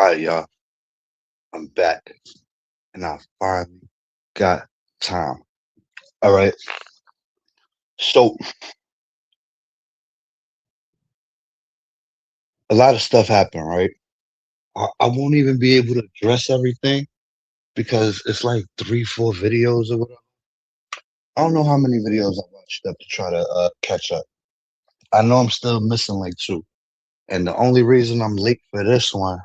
All right, y'all. I'm back, and I finally got time. All right. So a lot of stuff happened, right? I won't even be able to address everything because it's like three, four videos or whatever. I don't know how many videos I watched up to try to catch up. I know I'm still missing like two, and the only reason I'm late for this one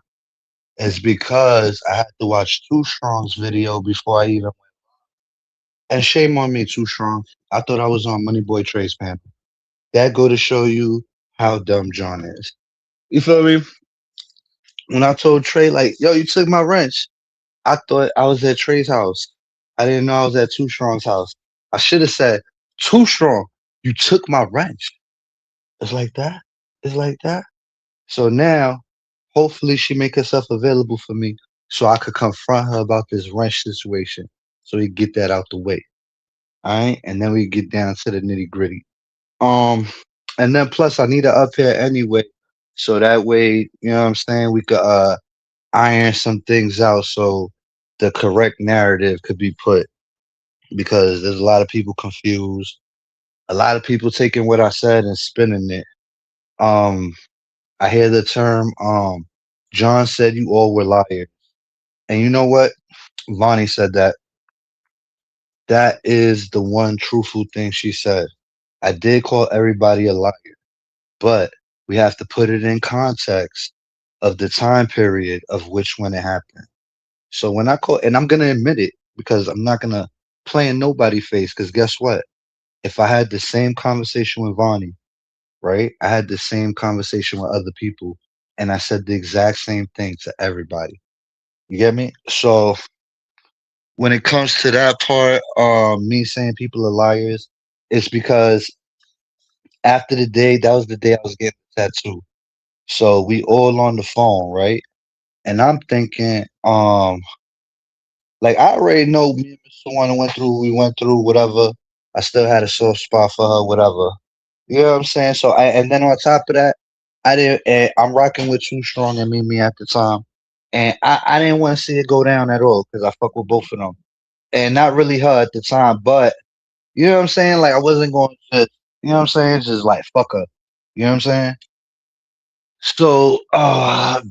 is because I had to watch Too Strong's video before I even. And shame on me, Too Strong. I thought I was on Money Boy Trey's panel. That go to show you how dumb John is. You feel me? When I told Trey, like, yo, you took my wrench, I thought I was at Trey's house. I didn't know I was at Too Strong's house. I should have said, Too Strong, you took my wrench. It's like that. It's like that. So now, hopefully, she make herself available for me so I could confront her about this wrench situation. So we get that out the way. All right. And then we get down to the nitty gritty. Um, and then plus I need her up here anyway. So that way, you know what I'm saying, we could iron some things out so the correct narrative could be put because there's a lot of people confused. A lot of people taking what I said and spinning it. Um, I hear the term John said you all were liars. And you know what? Vonnie said that. That is the one truthful thing she said. I did call everybody a liar, but we have to put it in context of the time period of which when it happened. So when I call, and I'm gonna admit it because I'm not gonna play in nobody face. Because guess what? If I had the same conversation with Vonnie, right? I had the same conversation with other people, and I said the exact same thing to everybody. You get me? So when it comes to that part, me saying people are liars, it's because after the day, that was the day I was getting the tattoo. So we all on the phone, right? And I'm thinking, like I already know me and Mr. One went through, we went through whatever. I still had a soft spot for her, whatever. You know what I'm saying? So and then on top of that, I didn't. I'm rocking with Too Strong and Mimi at the time, and I didn't want to see it go down at all because I fuck with both of them, and not really her at the time, but you know what I'm saying? Like I wasn't going to, just, you know what I'm saying? Just like fuck her. You know what I'm saying? So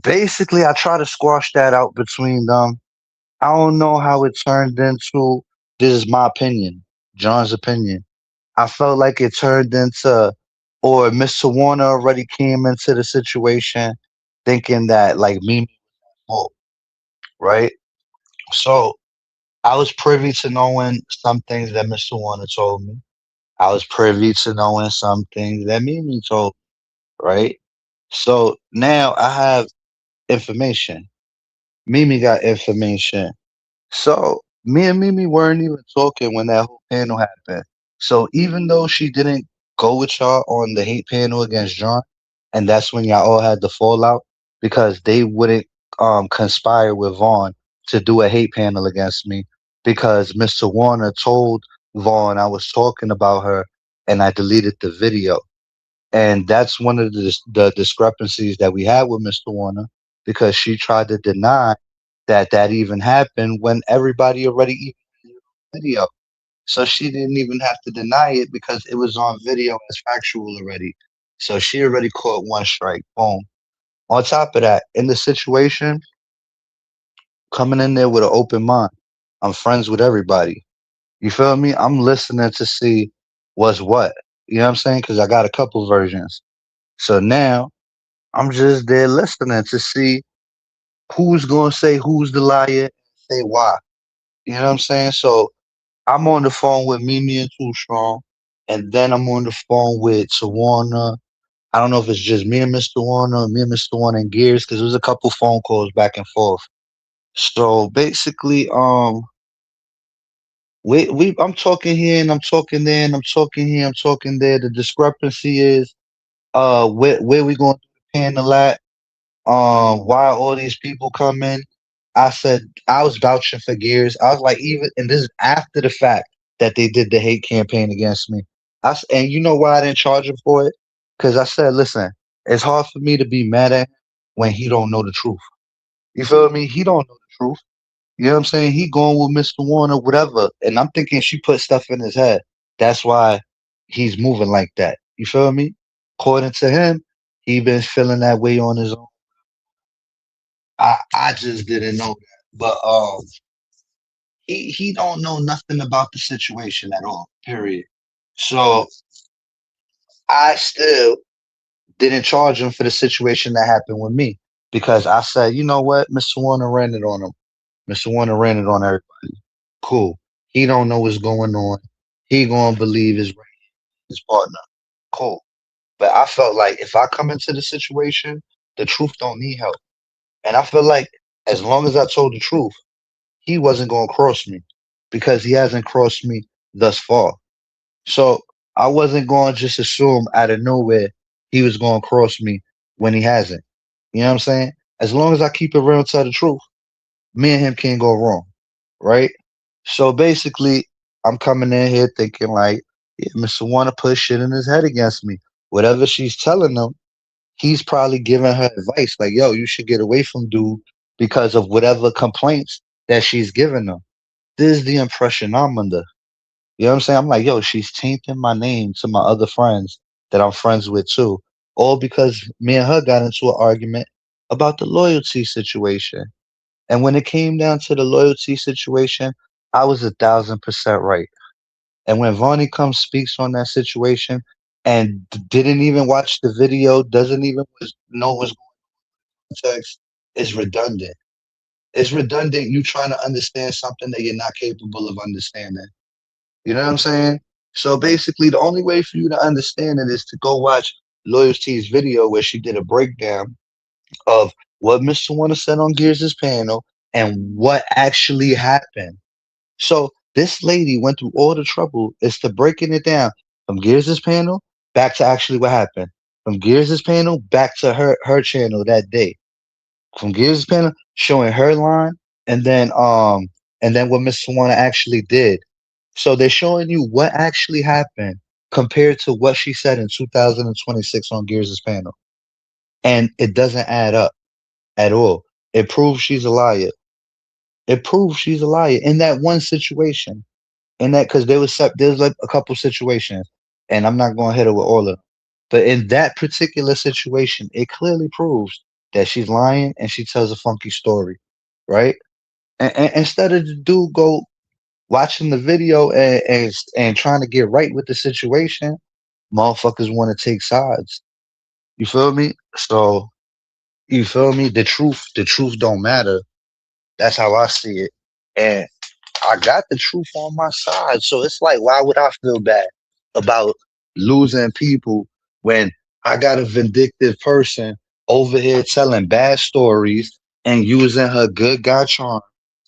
basically, I try to squash that out between them. I don't know how it turned into. This is my opinion, John's opinion. I felt like it turned into, or Mr. Warner already came into the situation thinking that like me, fault, right? So I was privy to knowing some things that Mr. Warner told me. I was privy to knowing some things that Mimi told, right? So now I have information. Mimi got information. So me and Mimi weren't even talking when that whole panel happened. So even though she didn't go with y'all on the hate panel against John, and that's when y'all all had the fallout because they wouldn't conspire with Vaughn to do a hate panel against me because Mr. Warner told Vaughn I was talking about her and I deleted the video. And that's one of the discrepancies that we had with Mr. Warner because she tried to deny that that even happened when everybody already even knew the video. So she didn't even have to deny it because it was on video as factual already. So she already caught one strike. Boom. On top of that, in the situation, coming in there with an open mind, I'm friends with everybody. You feel me? I'm listening to see what's what. You know what I'm saying? Because I got a couple versions. So now I'm just there listening to see who's going to say who's the liar, say why. You know what I'm saying? So I'm on the phone with Mimi and Too Strong, and then I'm on the phone with Tawana. I don't know if it's just me and Mr. Warner, or me and Mr. Warner and Gears, because there was a couple phone calls back and forth. So basically, we I'm talking here and I'm talking there and I'm talking here, I'm talking there. The discrepancy is where we going to pan the lat, why all these people come in. I said I was vouching for Gears. I was like, even and this is after the fact that they did the hate campaign against me. And you know why I didn't charge him for it? Because I said, listen, it's hard for me to be mad at him when he don't know the truth. You feel me? He don't know the truth. You know what I'm saying? He going with Mr. Warner, whatever. And I'm thinking she put stuff in his head. That's why he's moving like that. You feel me? According to him, he been feeling that way on his own. I just didn't know that. But he don't know nothing about the situation at all. Period. So I still didn't charge him for the situation that happened with me because I said, you know what, Mr. Warner ran it on him. Mr. Warner ran it on everybody. Cool. He don't know what's going on. He gonna believe his partner. Cool. But I felt like if I come into the situation, the truth don't need help. And I feel like as long as I told the truth, he wasn't gonna cross me because he hasn't crossed me thus far. So I wasn't going to just assume out of nowhere he was going to cross me when he hasn't. You know what I'm saying? As long as I keep it real and tell the truth, me and him can't go wrong, right? So basically, I'm coming in here thinking like, yeah, Mr. Wanna put shit in his head against me. Whatever she's telling him, he's probably giving her advice like, yo, you should get away from dude because of whatever complaints that she's giving him. This is the impression I'm under. You know what I'm saying? I'm like, yo, she's tainting my name to my other friends that I'm friends with too. All because me and her got into an argument about the loyalty situation. And when it came down to the loyalty situation, I was 1,000% right. And when Vonnie comes speaks on that situation and didn't even watch the video, doesn't even know what's going on, text, it's redundant. It's redundant you trying to understand something that you're not capable of understanding. You know what I'm saying? So basically, the only way for you to understand it is to go watch Loyalty's video where she did a breakdown of what Mr. Warner said on Gears' panel and what actually happened. So this lady went through all the trouble is to breaking it down from Gears' panel back to actually what happened. From Gears' panel back to her channel that day. From Gears' panel showing her line and then what Mr. Warner actually did. So they're showing you what actually happened compared to what she said in 2026 on Gears' panel. And it doesn't add up at all. It proves she's a liar. It proves she's a liar in that one situation. In that, because there was like a couple situations, and I'm not going to hit her with all of them. But in that particular situation, it clearly proves that she's lying and she tells a funky story, right? And instead of the dude go watching the video and trying to get right with the situation, motherfuckers want to take sides. You feel me? So you feel me? The truth don't matter. That's how I see it. And I got the truth on my side. So it's like, why would I feel bad about losing people when I got a vindictive person over here telling bad stories and using her good guy charm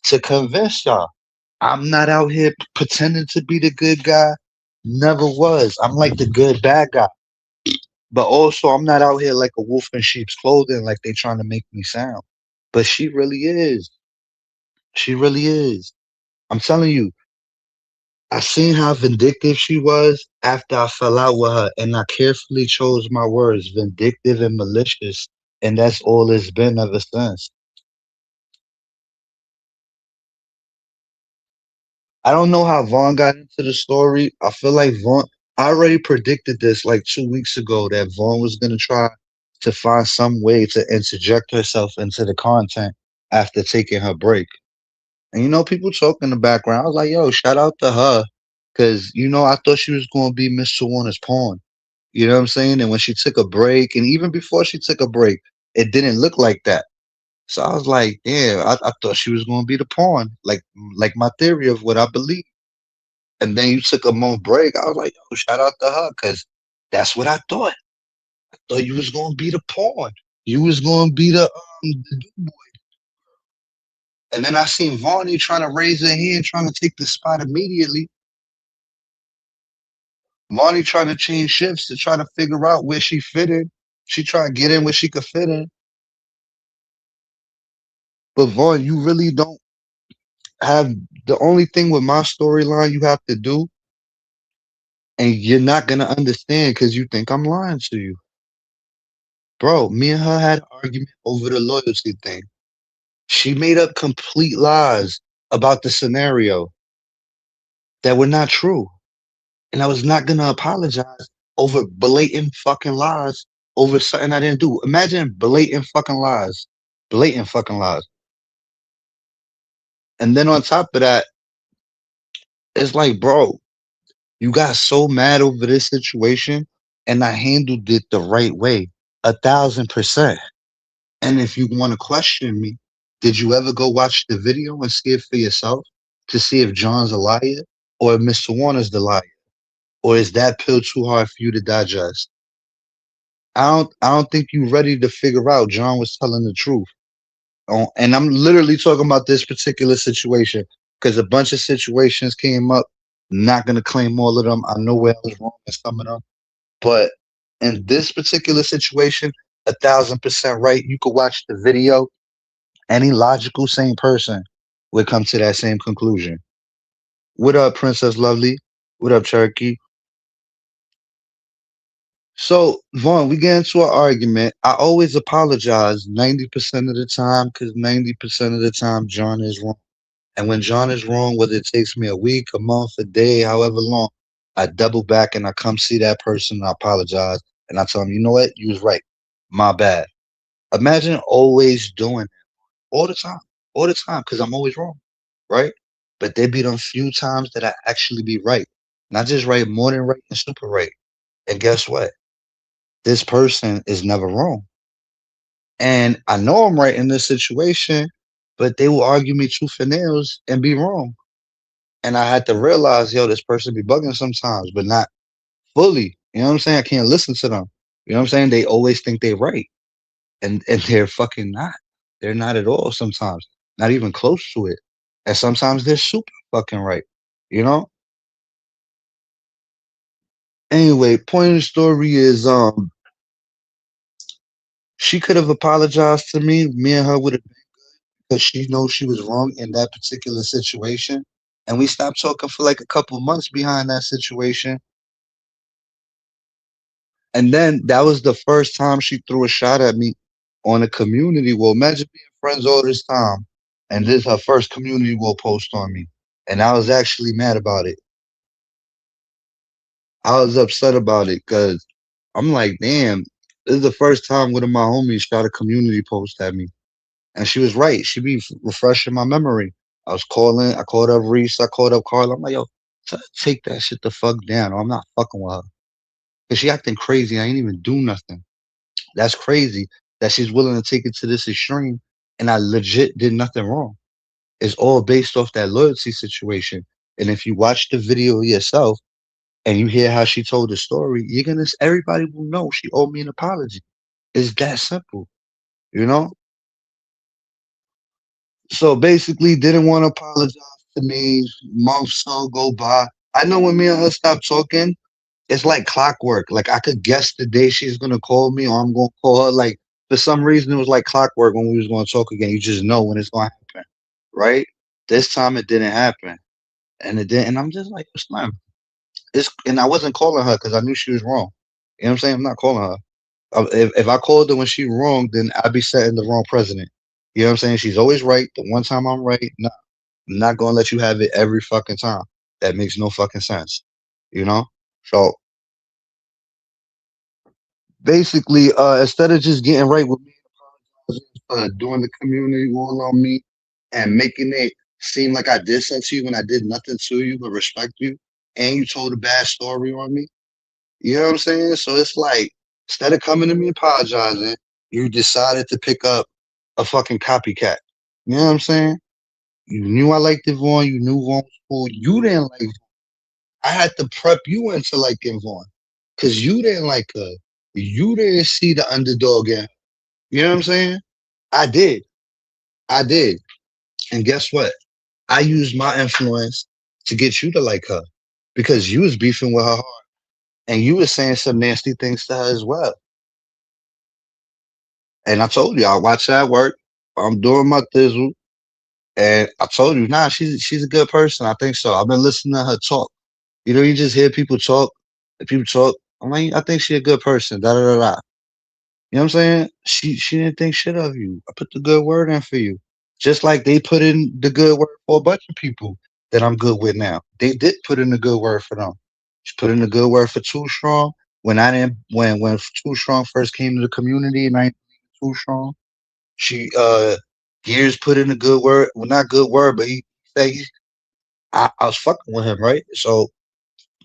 to convince y'all? I'm not out here pretending to be the good guy. Never was. I'm like the good bad guy. But also, I'm not out here like a wolf in sheep's clothing, like they trying to make me sound. But she really is. She really is. I'm telling you, I seen how vindictive she was after I fell out with her, and I carefully chose my words, vindictive and malicious, and that's all it's been ever since. I don't know how Vaughn got into the story. I feel like Vaughn. I already predicted this like 2 weeks ago that Vaughn was gonna try to find some way to interject herself into the content after taking her break. And people talk in the background. I was like, yo, shout out to her. Cause I thought she was gonna be Mr. Warner's pawn. You know what I'm saying? And when she took a break, and even before she took a break, it didn't look like that. So I was like, yeah, I thought she was gonna be the pawn, like my theory of what I believe. And then you took a month break. I was like, yo, shout out to her, cause that's what I thought. I thought you was gonna be the pawn. You was gonna be the. And then I seen Vaughn trying to raise her hand, trying to take the spot immediately. Vonnie trying to change shifts to try to figure out where she fit in. She trying to get in where she could fit in. But Vaughn, you really don't have the only thing with my storyline you have to do, and you're not gonna understand because you think I'm lying to you. Bro, me and her had an argument over the loyalty thing. She made up complete lies about the scenario that were not true. And I was not gonna apologize over blatant fucking lies over something I didn't do. Imagine blatant fucking lies. Blatant fucking lies. And then on top of that, it's like, bro, you got so mad over this situation, and I handled it the right way, 1,000%. And if you want to question me, did you ever go watch the video and see it for yourself to see if John's a liar or if Mr. Warner's the liar? Or is that pill too hard for you to digest? I don't think you're ready to figure out John was telling the truth. And I'm literally talking about this particular situation because a bunch of situations came up. Not gonna claim all of them. I know where I was wrong in some of them, but in this particular situation, 1,000% right. You could watch the video. Any logical sane person would come to that same conclusion. What up, Princess Lovely? What up, Cherokee? So, Vaughn, we get into an argument. I always apologize 90% of the time because 90% of the time John is wrong. And when John is wrong, whether it takes me a week, a month, a day, however long, I double back and I come see that person. I apologize and I tell him, you know what? You was right. My bad. Imagine always doing it all the time, because I'm always wrong, right? But there be them few times that I actually be right. Not just right, more than right and super right. And guess what? This person is never wrong. And I know I'm right in this situation, but they will argue me tooth and nails and be wrong. And I had to realize, yo, this person be bugging sometimes, but not fully. You know what I'm saying? I can't listen to them. You know what I'm saying? They always think they're right. And they're fucking not. They're not at all sometimes. Not even close to it. And sometimes they're super fucking right. You know? Anyway, point of the story is she could have apologized to me. Me and her would have, because she knows she was wrong in that particular situation. And we stopped talking for like a couple months behind that situation. And then that was the first time she threw a shot at me on a community wall. Imagine being friends all this time, and this is her first community wall post on me. And I was actually mad about it. I was upset about it because I'm like, damn, this is the first time one of my homies shot a community post at me. And she was right. She be refreshing my memory. I called up Reese, I called up Carla. I'm like, yo, take that shit the fuck down, or I'm not fucking with her. Cause she acting crazy. I ain't even do nothing. That's crazy that she's willing to take it to this extreme. And I legit did nothing wrong. It's all based off that loyalty situation. And if you watch the video yourself and you hear how she told the story, everybody will know she owed me an apology. It's that simple, you know? So basically, didn't want to apologize to me. Months so go by. I know when me and her stop talking, it's like clockwork. Like I could guess the day she's gonna call me or I'm gonna call her. Like for some reason, it was like clockwork when we was gonna talk again. You just know when it's gonna happen, right? This time it didn't happen, and it didn't. And I'm just like, it's not. It's and I wasn't calling her because I knew she was wrong. You know what I'm saying? I'm not calling her. If I called her when she wrong, then I'd be setting the wrong precedent. You know what I'm saying? She's always right. The one time I'm right, no, I'm not gonna let you have it every fucking time. That makes no fucking sense. You know? So basically, instead of just getting right with me, doing the community wall on me and making it seem like I did something to you when I did nothing to you but respect you, and you told a bad story on me. You know what I'm saying? So it's like instead of coming to me apologizing, you decided to pick up a fucking copycat. You know what I'm saying? You knew I liked Vaughn. You knew Vaughn was cool. You didn't like. I had to prep you into liking Vaughn because you didn't like her. You didn't see the underdog in her. You know what I'm saying? I did. I did. And guess what? I used my influence to get you to like her because you was beefing with her heart and you was saying some nasty things to her as well. And I told you, I watch her at work. I'm doing my thizzle. And I told you, nah, she's a good person. I think so. I've been listening to her talk. You know, you just hear people talk, and people talk. I'm like, I think she a good person. Da da da da. You know what I'm saying? She didn't think shit of you. I put the good word in for you. Just like they put in the good word for a bunch of people that I'm good with now. They did put in the good word for them. She put in the good word for Too Strong. When I didn't when Too Strong first came to the community and I ain't Too Strong, she Gears put in a good word. Well, not good word, but he said I was fucking with him, right? So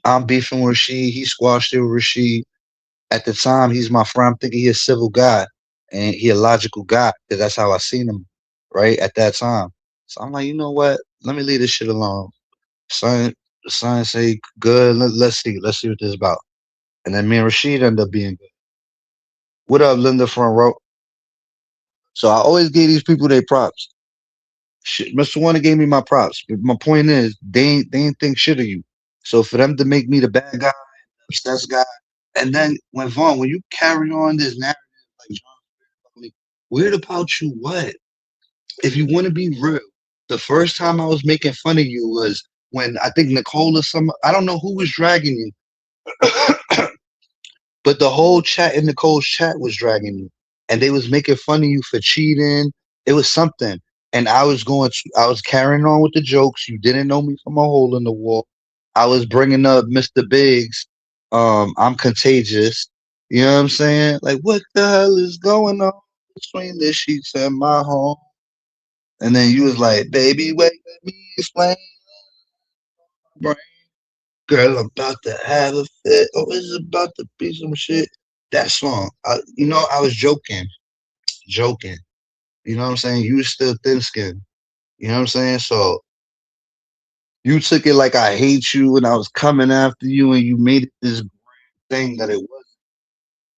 I'm beefing with Rashid. He squashed it with Rashid. At the time, he's my friend. I'm thinking he a civil guy and he a logical guy because that's how I seen him, right at that time. So I'm like, you know what? Let me leave this shit alone. Son, son say good. Let's see what this is about. And then me and Rashid end up being good. What up, Linda front row? So I always give these people their props. Shit, Mr. Warner gave me my props. But my point is, they ain't think shit of you. So for them to make me the bad guy, the obsessed guy, and then when Vaughn, when you carry on this narrative like John, like, weird about you, what? If you want to be real, the first time I was making fun of you was when I think Nicole or some, I don't know who was dragging you, but the whole chat in Nicole's chat was dragging you, and they was making fun of you for cheating. It was something, and I was carrying on with the jokes. You didn't know me from a hole in the wall. I was bringing up Mr. Biggs. I'm contagious. You know what I'm saying? Like, what the hell is going on between the sheets and my home? And then you was like, baby, wait, let me explain. Brain. Girl, I'm about to have a fit. Oh, it's about to be some shit. That song, I was joking. You know what I'm saying? You was still thin skinned. You know what I'm saying? So you took it like I hate you and I was coming after you and you made it this thing that it was.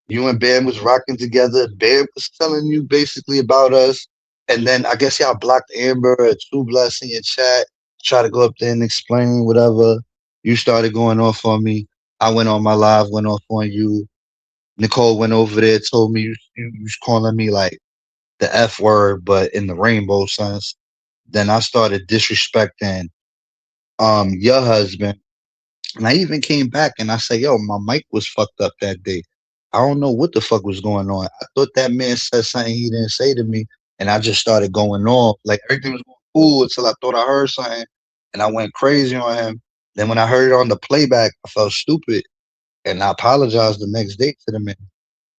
You and Bam was rocking together. Bam was telling you basically about us. And then I guess y'all blocked Amber or True Bless in your chat. Try to go up there and explain whatever. You started going off on me. I went on my live, went off on you. Nicole went over there, told me you was calling me like the F word, but in the rainbow sense. Then I started disrespecting your husband. And I even came back and I said, yo, my mic was fucked up that day. I don't know what the fuck was going on. I thought that man said something he didn't say to me. And I just started going off. Like everything was going cool until I thought I heard something. And I went crazy on him. Then when I heard it on the playback, I felt stupid. And I apologized the next day to the man.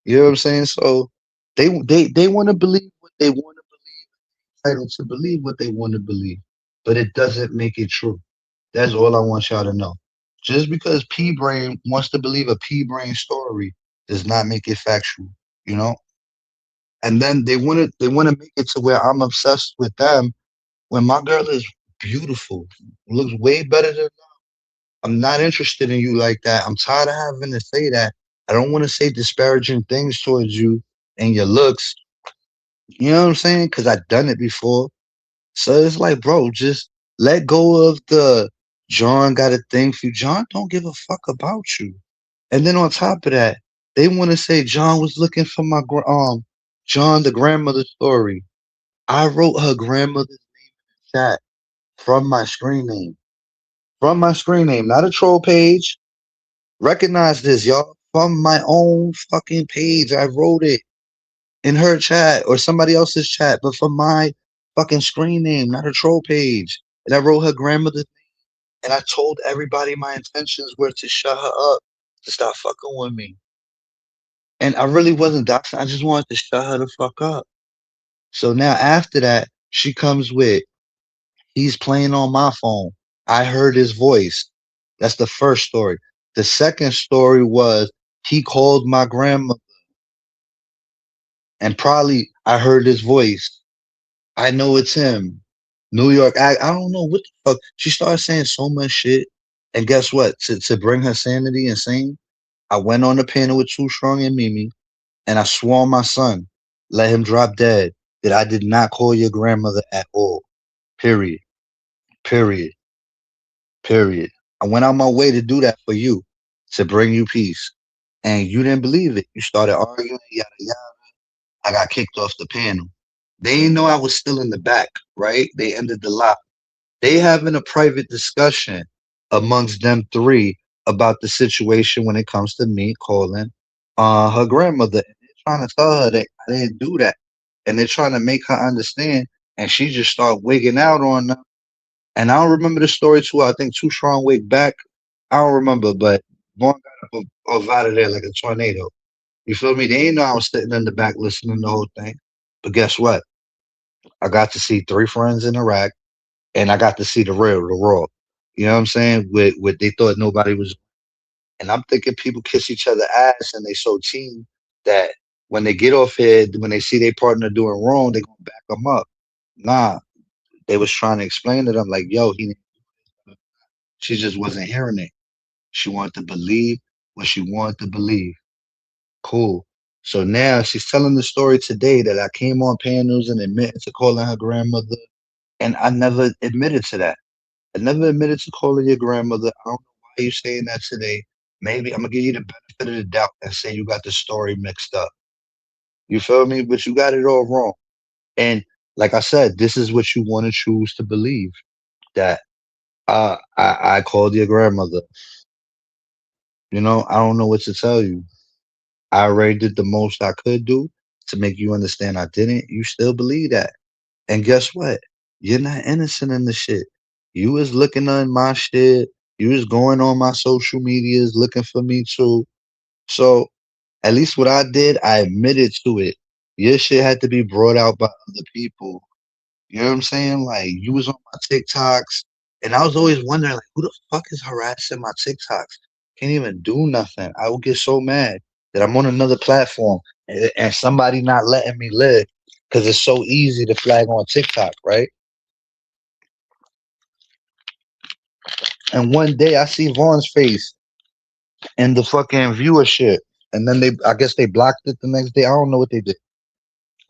You know what I'm saying? So they want to believe what they want to believe, entitled to believe what they want to believe. But it doesn't make it true. That's all I want y'all to know. Just because P Brain wants to believe a P Brain story does not make it factual, you know? And then they wanna make it to where I'm obsessed with them when my girl is beautiful, looks way better than I'm not interested in you like that. I'm tired of having to say that. I don't want to say disparaging things towards you and your looks. You know what I'm saying? Because I've done it before. So it's like, bro, just let go of the John got a thing for you. John don't give a fuck about you. And then on top of that, they want to say John was looking for John the grandmother story. I wrote her grandmother's chat from my screen name. From my screen name, not a troll page. Recognize this, y'all. From my own fucking page. I wrote it in her chat or somebody else's chat, but from my fucking screen name, not a troll page. And I wrote her grandmother and I told everybody my intentions were to shut her up, to stop fucking with me. And I really wasn't doxing. I just wanted to shut her the fuck up. So now after that, she comes with, he's playing on my phone. I heard his voice. That's the first story. The second story was he called my grandma and probably I heard his voice. I know it's him. New York, I don't know what the fuck. She started saying so much shit. And guess what? To bring her sanity and sane, I went on the panel with Too Strong and Mimi, and I swore on my son, let him drop dead, that I did not call your grandmother at all. Period. Period. Period. I went out my way to do that for you, to bring you peace. And you didn't believe it. You started arguing, yada yada. I got kicked off the panel. They didn't know I was still in the back, right? They ended the live. They having a private discussion amongst them three about the situation when it comes to me calling her grandmother. And they're trying to tell her that I didn't do that. And they're trying to make her understand and she just started wigging out on them. And I don't remember the story too. I think Too Strong wig back. I don't remember, but Vaughn got up out of there like a tornado. You feel me? They ain't know I was sitting in the back listening to the whole thing. But guess what? I got to see three friends in Iraq, and I got to see the real, the raw. You know what I'm saying? With they thought nobody was. And I'm thinking people kiss each other ass, and they so team that when they get off here, when they see their partner doing wrong, they gonna back them up. Nah, they was trying to explain to them like, yo, he. She just wasn't hearing it. She wanted to believe what she wanted to believe. Cool. So now she's telling the story today that I came on panels and admitted to calling her grandmother, and I never admitted to that. I never admitted to calling your grandmother. I don't know why you saying that today. Maybe I'm gonna give you the benefit of the doubt and say you got the story mixed up. You feel me? But you got it all wrong. And like I said, this is what you want to choose to believe that I called your grandmother. I don't know what to tell you. I already did the most I could do to make you understand I didn't. You still believe that. And guess what? You're not innocent in the shit. You was looking on my shit. You was going on my social medias looking for me too. So at least what I did, I admitted to it. Your shit had to be brought out by other people. You know what I'm saying? Like you was on my TikToks, and I was always wondering, like, who the fuck is harassing my TikToks? Can't even do nothing. I would get so mad that I'm on another platform and somebody not letting me live because it's so easy to flag on TikTok, right? And one day I see Vaughn's face in the fucking viewership, and then I guess they blocked it the next day. I don't know what they did,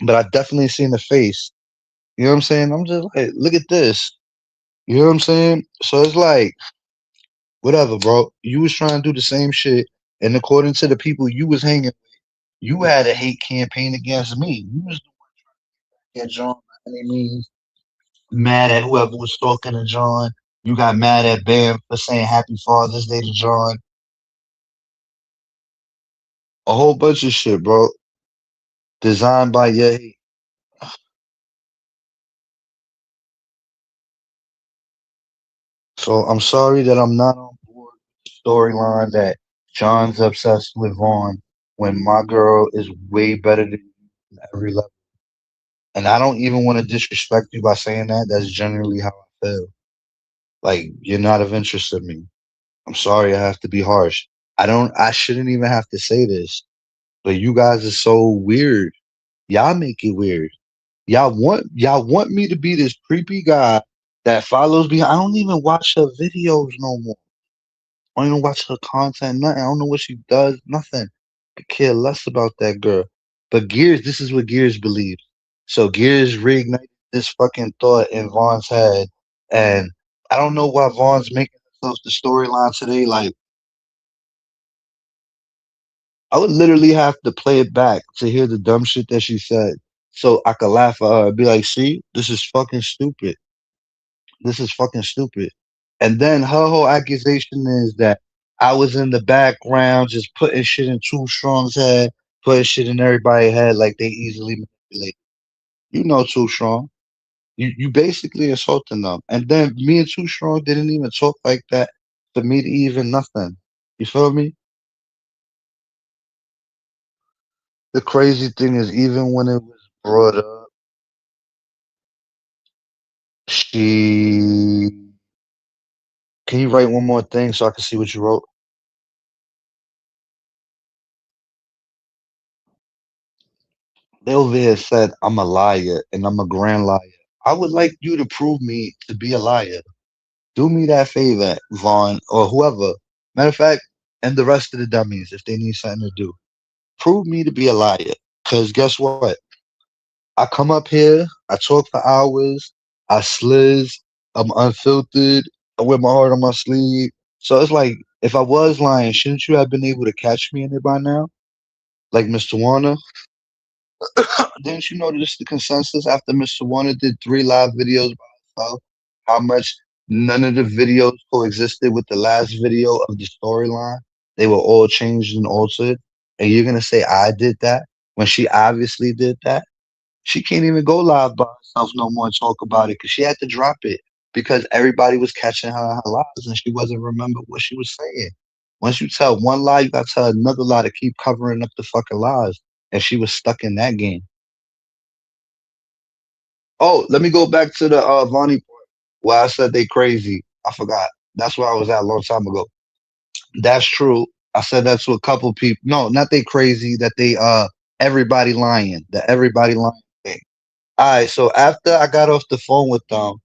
but I definitely seen the face. You know what I'm saying? I'm just like, look at this. You know what I'm saying? So it's like, whatever, bro. You was trying to do the same shit, and according to the people you was hanging, you had a hate campaign against me. You was at John by any means, mad at whoever was talking to John. You got mad at Bam for saying Happy Father's Day to John. A whole bunch of shit, bro. Designed by your hate. So I'm sorry that I'm not on board with the storyline that John's obsessed with Vaughn when my girl is way better than you at every level. And I don't even want to disrespect you by saying that. That's generally how I feel. Like you're not of interest to me. I'm sorry I have to be harsh. I shouldn't even have to say this, but you guys are so weird. Y'all make it weird. Y'all want me to be this creepy guy that follows me. I don't even watch her videos no more. I don't even watch her content, nothing. I don't know what she does, nothing. I care less about that girl. But Gears, this is what Gears believes. So Gears reignited this fucking thought in Vaughn's head. And I don't know why Vaughn's making herself the storyline today. Like, I would literally have to play it back to hear the dumb shit that she said. So I could laugh at her and be like, see, this is fucking stupid. This is fucking stupid. And then her whole accusation is that I was in the background just putting shit in Too Strong's head, putting shit in everybody's head like they easily manipulate. You know Too Strong. You basically insulting them. And then me and Too Strong didn't even talk like that for me to even nothing. You feel me? The crazy thing is even when it was brought up, she can you write one more thing so I can see what you wrote? They over here said I'm a liar and I'm a grand liar. I would like you to prove me to be a liar. Do me that favor, Vaughn, or whoever. Matter of fact, and the rest of the dummies, if they need something to do. Prove me to be a liar. Cause guess what? I come up here, I talk for hours, I sliz, I'm unfiltered, I wear my heart on my sleeve. So it's like if I was lying, shouldn't you have been able to catch me in it by now? Like Mr. Warner? Didn't you notice the consensus after Mr. Warner did three live videos by himself? How much none of the videos coexisted with the last video of the storyline? They were all changed and altered. And you're gonna say I did that when she obviously did that? She can't even go live by herself no more and talk about it because she had to drop it because everybody was catching her in her lies and she wasn't remember what she was saying. Once you tell one lie, you got to tell another lie to keep covering up the fucking lies. And she was stuck in that game. Oh, let me go back to the Vonnie part where I said they crazy. I forgot. That's where I was at a long time ago. That's true. I said that to a couple people. No, not they crazy. That they everybody lying. The everybody lying thing. All right. So after I got off the phone with them,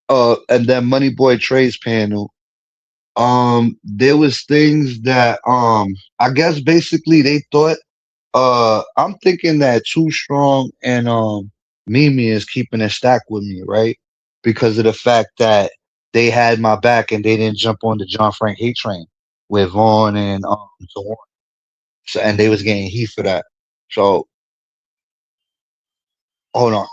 and then Money Boy Trey's panel, there was things that I guess basically they thought I'm thinking that Too Strong and Mimi is keeping a stack with me, right? Because of the fact that they had my back and they didn't jump on the John Frank hate train with Vaughn and so on. So, and they was getting heat for that. So hold on.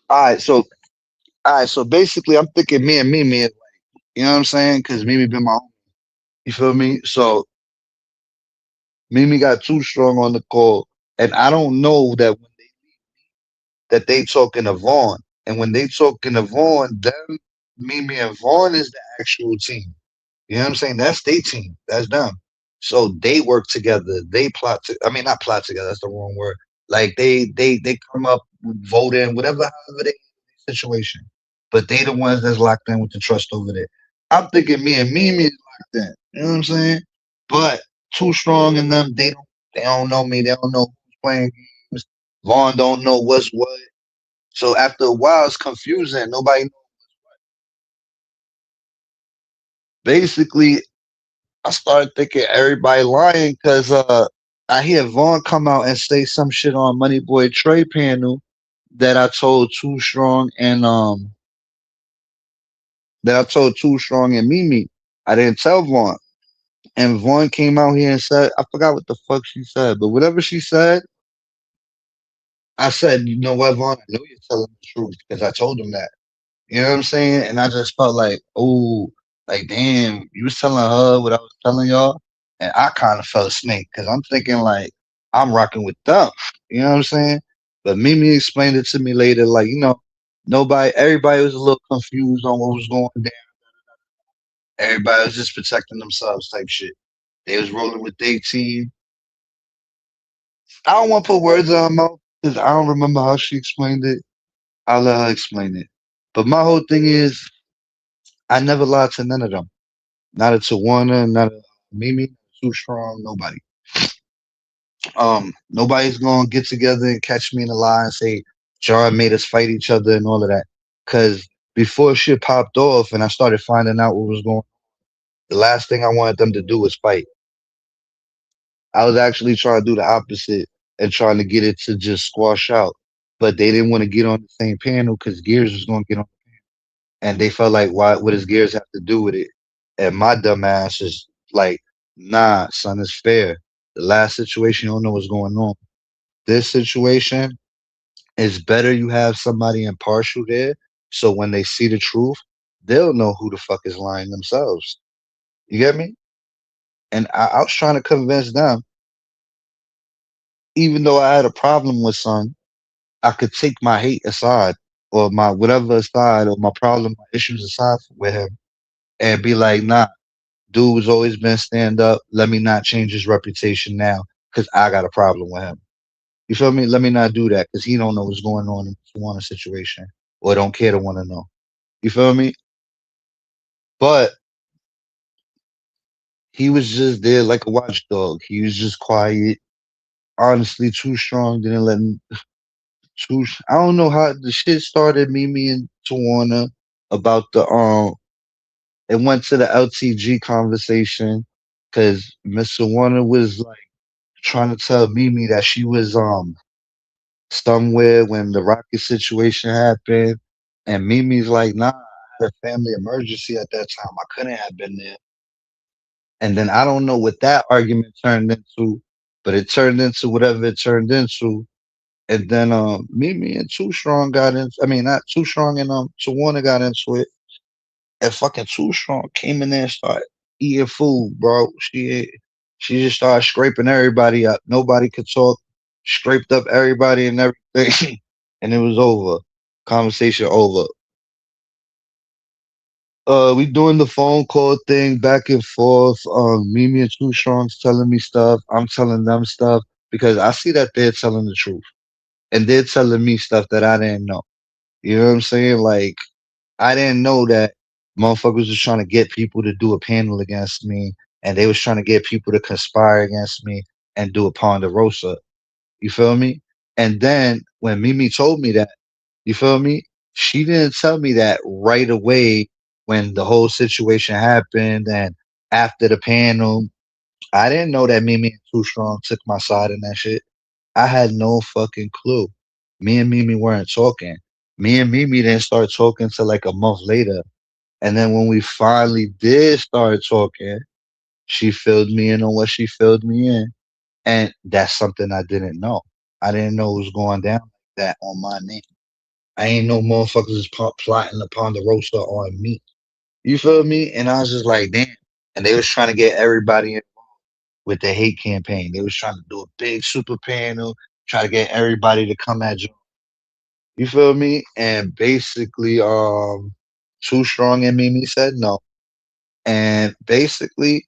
All right, so all right, so basically I'm thinking me and Mimi, you know what I'm saying? Because Mimi been my home. You feel me? So Mimi got Too Strong on the call, and I don't know that they talking to Vaughn. And when they talking to Vaughn, them, Mimi and Vaughn is the actual team. You know what I'm saying? That's their team. That's them. So they work together. They plot to I mean not plot together, that's the wrong word. Like they come up, vote in, whatever however they situation. But they the ones that's locked in with the trust over there. I'm thinking me and Mimi is locked in. You know what I'm saying? But Too Strong and them, they don't know me. They don't know who's playing games. Vaughn don't know what's what. So after a while, it's confusing. Nobody basically. I started thinking everybody lying because I hear Vaughn come out and say some shit on Money Boy Trey panel that I told Too Strong and Mimi. I didn't tell Vaughn, and Vaughn came out here and said I forgot what the fuck she said, but whatever she said, I said, you know what, Vaughn, I know you're telling the truth because I told him that. You know what I'm saying? And I just felt like, oh, like damn, you was telling her what I was telling y'all, and I kind of felt snake because I'm thinking like I'm rocking with them. You know what I'm saying? But Mimi explained it to me later, like everybody was a little confused on what was going down. Everybody was just protecting themselves, type shit. They was rolling with their team. I don't want to put words on her mouth because I don't remember how she explained it. I'll let her explain it. But my whole thing is, I never lied to none of them. Not a Tawana, not a Mimi, Too Strong, nobody. Nobody's gonna get together and catch me in a lie and say John made us fight each other and all of that. Cause before shit popped off and I started finding out what was going on, the last thing I wanted them to do was fight. I was actually trying to do the opposite and trying to get it to just squash out. But they didn't want to get on the same panel because Gears was gonna get on and they felt like, why? What does Gears have to do with it? And my dumb ass is like, nah, son, it's fair. The last situation, you don't know what's going on. This situation is better. You have somebody impartial there, so when they see the truth, they'll know who the fuck is lying themselves. You get me? And I was trying to convince them, even though I had a problem with son, I could take my hate aside or my whatever aside or my problem, my issues aside with him and be like, nah, dude has always been stand up. Let me not change his reputation now because I got a problem with him. You feel me? Let me not do that because he don't know what's going on in the Tawana situation or don't care to want to know. You feel me? But he was just there like a watchdog. He was just quiet. Honestly, Too Strong didn't let him. I don't know how the shit started. Mimi and Tawana about the It went to the LTG conversation because Miss Tawana was like trying to tell Mimi that she was somewhere when the rocket situation happened, and Mimi's like, "Nah, I had a family emergency at that time. I couldn't have been there." And then I don't know what that argument turned into, but it turned into whatever it turned into. And then me and Too Strong got in. I mean, not Too Strong and Tawana got into it. And fucking Too Strong came in there and started eating food, bro. She just started scraping everybody up. Nobody could talk. Scraped up everybody and everything, and it was over. Conversation over. We doing the phone call thing back and forth. Mimi and Two Strong's telling me stuff. I'm telling them stuff because I see that they're telling the truth and they're telling me stuff that I didn't know. You know what I'm saying? Like I didn't know that motherfuckers was trying to get people to do a panel against me, and they was trying to get people to conspire against me and do a Ponderosa. You feel me? And then when Mimi told me that, you feel me? She didn't tell me that right away when the whole situation happened and after the panel. I didn't know that Mimi and Too Strong took my side in that shit. I had no fucking clue. Me and Mimi weren't talking. Me and Mimi didn't start talking till like a month later. And then when we finally did start talking, she filled me in on what she filled me in. And that's something I didn't know. I didn't know it was going down like that on my name. I ain't know motherfuckers was plotting upon the roaster on me. You feel me? And I was just like, damn. And they was trying to get everybody in with the hate campaign. They was trying to do a big super panel, try to get everybody to come at you. You feel me? And basically, Too Strong and Mimi said no. And basically,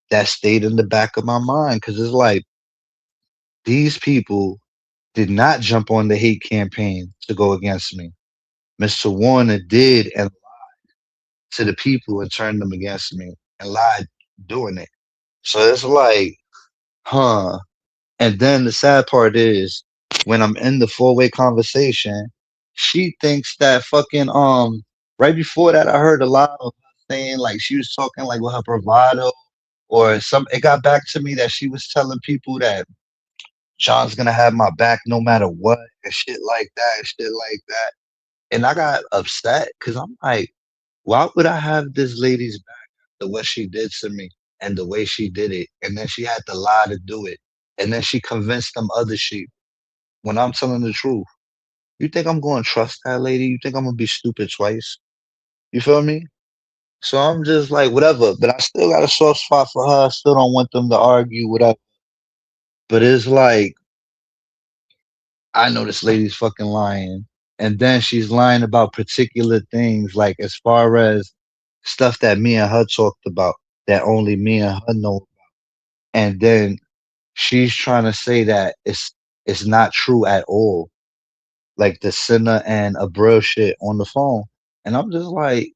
that stayed in the back of my mind because it's like these people did not jump on the hate campaign to go against me. Mr. Warner did and to the people and turned them against me and lied doing it. So it's like, huh. And then the sad part is when I'm in the four-way conversation, she thinks that fucking right before that I heard a lot of her saying like she was talking like with her bravado or some it got back to me that she was telling people that John's gonna have my back no matter what and shit like that and shit like that. And I got upset because I'm like, why would I have this lady's back after what she did to me and the way she did it? And then she had to lie to do it. And then she convinced them other sheep when I'm telling the truth. You think I'm going to trust that lady? You think I'm going to be stupid twice? You feel me? So I'm just like, whatever. But I still got a soft spot for her. I still don't want them to argue, whatever. But it's like, I know this lady's fucking lying. And then she's lying about particular things, like as far as stuff that me and her talked about that only me and her know. And then she's trying to say that it's not true at all. Like the sinner and a bro shit on the phone. And I'm just like,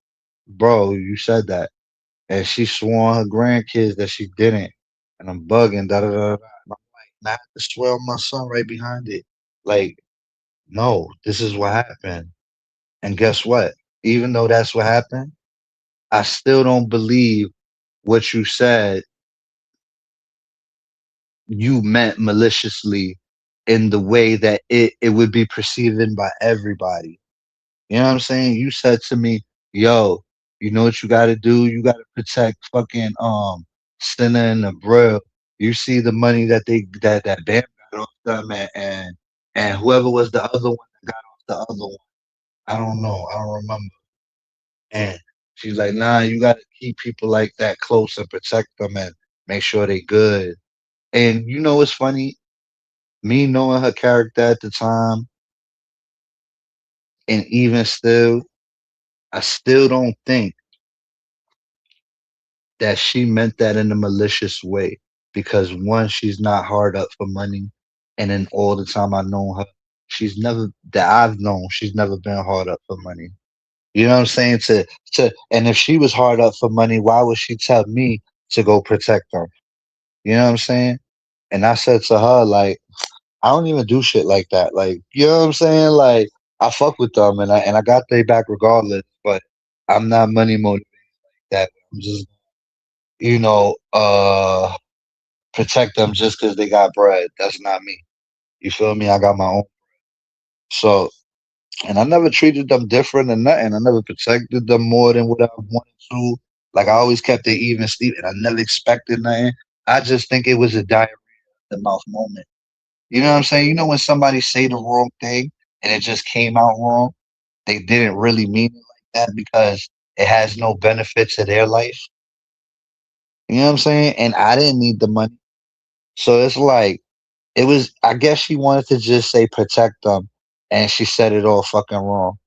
bro, you said that. And she swore on her grandkids that she didn't. And I'm bugging, da da da da. And I'm like, nah, I have to swear on my son right behind it. Like, no, this is what happened. And guess what? Even though that's what happened, I still don't believe what you said you meant maliciously in the way that it would be perceived in by everybody. You know what I'm saying? You said to me, yo, you know what you gotta do? You gotta protect fucking Sinner and the Brill. You see the money that that Bam got off them and whoever was the other one that got off the other one. I don't know. I don't remember. And she's like, nah, you gotta keep people like that close and protect them and make sure they good. And you know what's funny? Me knowing her character at the time, and even still, I still don't think that she meant that in a malicious way. Because one, she's not hard up for money. And then all the time I know her, she's never that I've known, she's never been hard up for money. You know what I'm saying? And if she was hard up for money, why would she tell me to go protect her? You know what I'm saying? And I said to her, like, I don't even do shit like that. Like, you know what I'm saying? Like, I fuck with them and I got their back regardless, but I'm not money motivated like that. I'm just, protect them just because they got bread. That's not me. You feel me? I got my own. So, and I never treated them different or nothing. I never protected them more than what I wanted to. Like I always kept it even Steven. I never expected nothing. I just think it was a diarrhea of the mouth moment. You know what I'm saying? You know when somebody say the wrong thing and it just came out wrong, they didn't really mean it like that because it has no benefit to their life. You know what I'm saying? And I didn't need the money. So it's like it was I guess she wanted to just say protect them and she said it all fucking wrong.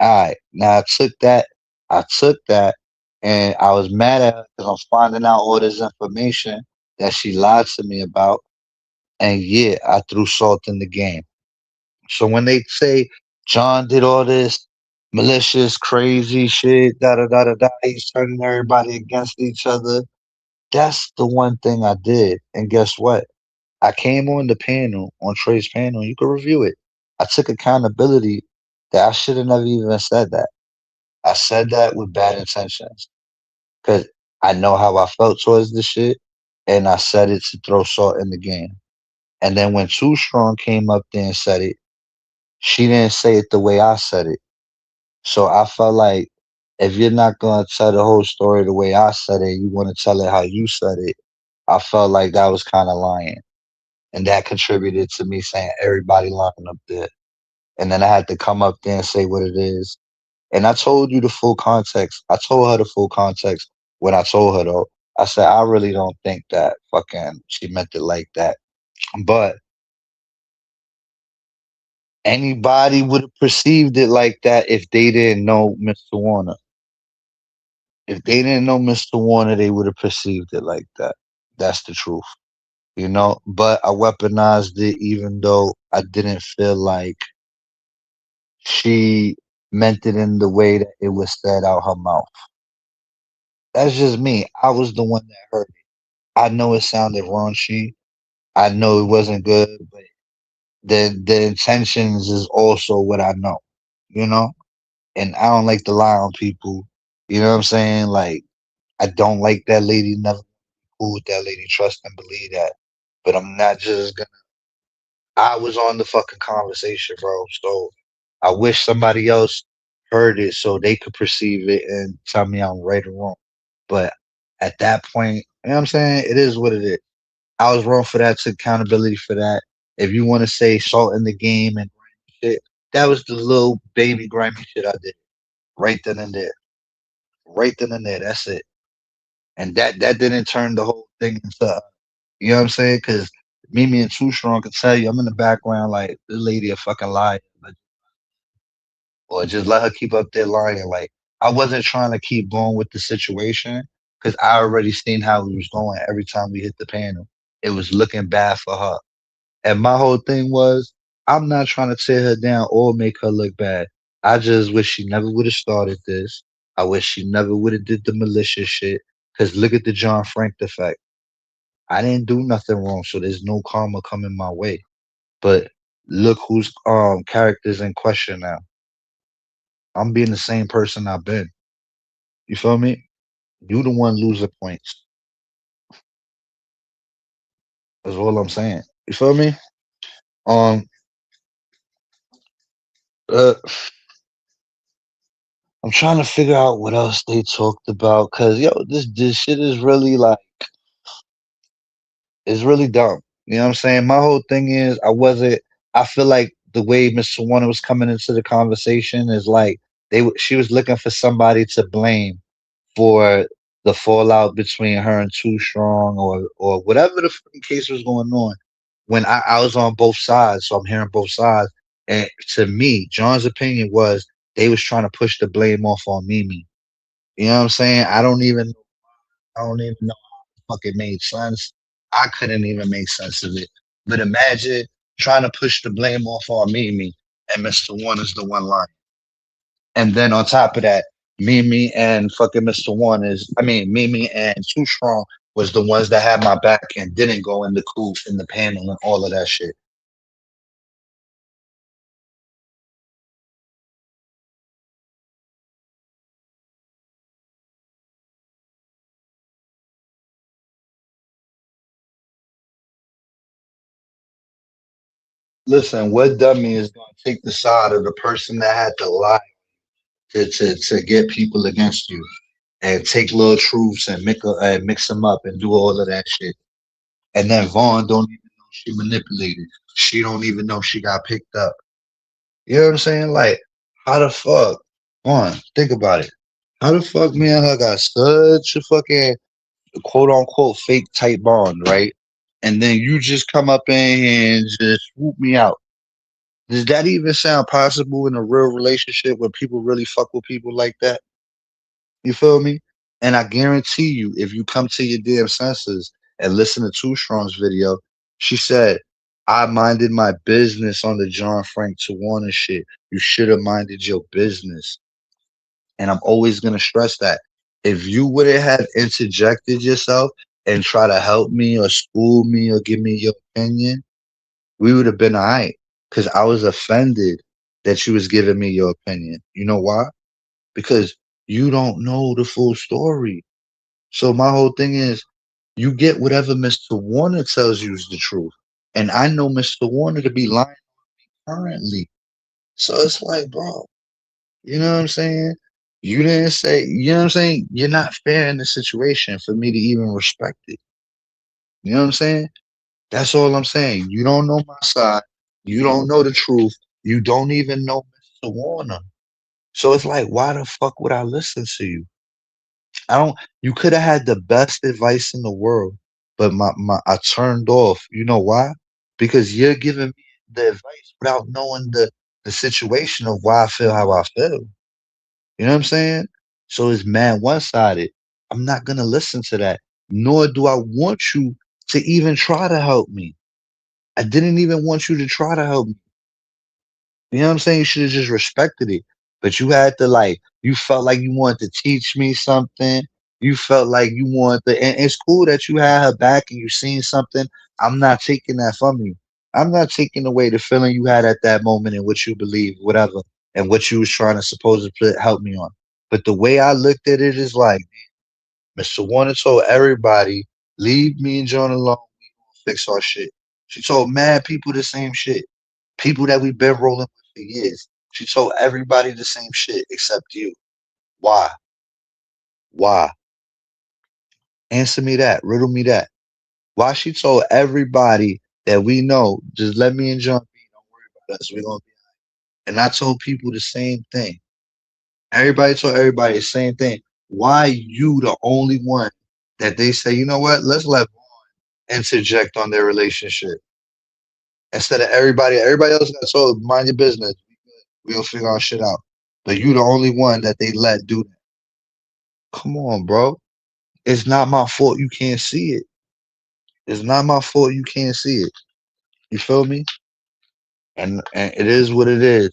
Alright. Now I took that and I was mad at her because I'm finding out all this information that she lied to me about. And yeah, I threw salt in the game. So when they say John did all this malicious, crazy shit, da da da da da, he's turning everybody against each other. That's the one thing I did. And guess what? I came on the panel, on Trey's panel, you can review it. I took accountability that I should have never even said that. I said that with bad intentions because I know how I felt towards the shit, and I said it to throw salt in the game. And then when Too Strong came up there and said it, she didn't say it the way I said it. So I felt like if you're not gonna tell the whole story the way I said it, you want to tell it how you said it. I felt like that was kind of lying, and that contributed to me saying everybody lying up there. And then I had to come up there and say what it is. And I told you the full context. I told her the full context when I told her though. I said I really don't think that fucking she meant it like that. But anybody would have perceived it like that if they didn't know Mr. Warner. If they didn't know Mr. Warner, they would have perceived it like that. That's the truth, you know. But I weaponized it, even though I didn't feel like she meant it in the way that it was said out her mouth. That's just me. I was the one that heard it. I know it sounded raunchy. I know it wasn't good, but the intentions is also what I know, you know. And I don't like to lie on people. You know what I'm saying? Like I don't like that lady. Never cool with that lady. Trust and believe that. But I'm not just gonna. I was on the fucking conversation, bro. So I wish somebody else heard it so they could perceive it and tell me I'm right or wrong. But at that point, you know what I'm saying? It is what it is. I was wrong for that. Took accountability for that. If you want to say salt in the game and shit, that was the little baby grimy shit I did right then and there. Right then and there. That's it. And that didn't turn the whole thing into you know what I'm saying? Because Mimi and Too Strong can tell you I'm in the background like this lady a fucking liar, or just let her keep up there lying. Like I wasn't trying to keep going with the situation because I already seen how it was going every time we hit the panel. It was looking bad for her. And my whole thing was, I'm not trying to tear her down or make her look bad. I just wish she never would have started this. I wish she never would have did the malicious shit. Cause look at the John Frank effect. I didn't do nothing wrong, so there's no karma coming my way. But look whose characters in question now. I'm being the same person I've been. You feel me? You the one losing points. That's all I'm saying. You feel me? Um, uh, I'm trying to figure out what else they talked about because yo, this shit is really like it's really dumb. You know what I'm saying? My whole thing is I wasn't. I feel like the way Mr. Warner was coming into the conversation is like she was looking for somebody to blame for the fallout between her and Too Strong or whatever the fucking case was going on. When I was on both sides, so I'm hearing both sides. And to me, John's opinion was they was trying to push the blame off on Mimi. You know what I'm saying? I don't even know how the fuck it made sense. I couldn't even make sense of it. But imagine trying to push the blame off on Mimi and Mr. One is the one line. And then on top of that, Mimi and fucking Mr. One is I mean Mimi and Too Strong was the ones that had my back and didn't go in the coop in the panel and all of that shit. Listen, what dummy is gonna take the side of the person that had to lie to get people against you? and take little truths and mix them up and do all of that shit. And then Vaughn don't even know she manipulated. She don't even know she got picked up. You know what I'm saying? Like, how the fuck? Vaughn, think about it. How the fuck me and her got such a fucking quote unquote fake tight bond, right? And then you just come up in here and just swoop me out. Does that even sound possible in a real relationship where people really fuck with people like that? You feel me? And I guarantee you, if you come to your damn senses and listen to Too Strong's video, she said, I minded my business on the John Frank Tawana shit. You should have minded your business. And I'm always gonna stress that. If you wouldn't have interjected yourself and try to help me or school me or give me your opinion, we would have been all right. Cause I was offended that you was giving me your opinion. You know why? Because you don't know the full story. So my whole thing is you get whatever Mr. Warner tells you is the truth. And I know Mr. Warner to be lying currently. So it's like, bro, you know what I'm saying? You didn't say, you know what I'm saying? You're not fair in the situation for me to even respect it. You know what I'm saying? That's all I'm saying. You don't know my side. You don't know the truth. You don't even know Mr. Warner. So it's like, why the fuck would I listen to you? I don't. You could have had the best advice in the world, but I turned off. You know why? Because you're giving me the advice without knowing the situation of why I feel how I feel. You know what I'm saying? So it's mad one sided. I'm not gonna listen to that. Nor do I want you to even try to help me. I didn't even want you to try to help me. You know what I'm saying? You should have just respected it. But you had to like, you felt like you wanted to teach me something. You felt like you wanted to, and it's cool that you had her back and you seen something. I'm not taking that from you. I'm not taking away the feeling you had at that moment and what you believe, whatever, and what you was trying to supposedly help me on. But the way I looked at it is like, Mr. Warner told everybody, leave me and John alone. We gonna fix our shit. She told mad people the same shit. People that we've been rolling with for years. She told everybody the same shit except you. Why? Why? Answer me that. Riddle me that. Why she told everybody that we know, just let me and John be. Don't worry about us. We're gonna be. And I told people the same thing. Everybody told everybody the same thing. Why you the only one that they say, you know what? Let's let interject on their relationship instead of everybody else got told mind your business. We'll figure our shit out. But you the only one that they let do that. Come on, bro. It's not my fault you can't see it. It's not my fault you can't see it. You feel me? And it is what it is.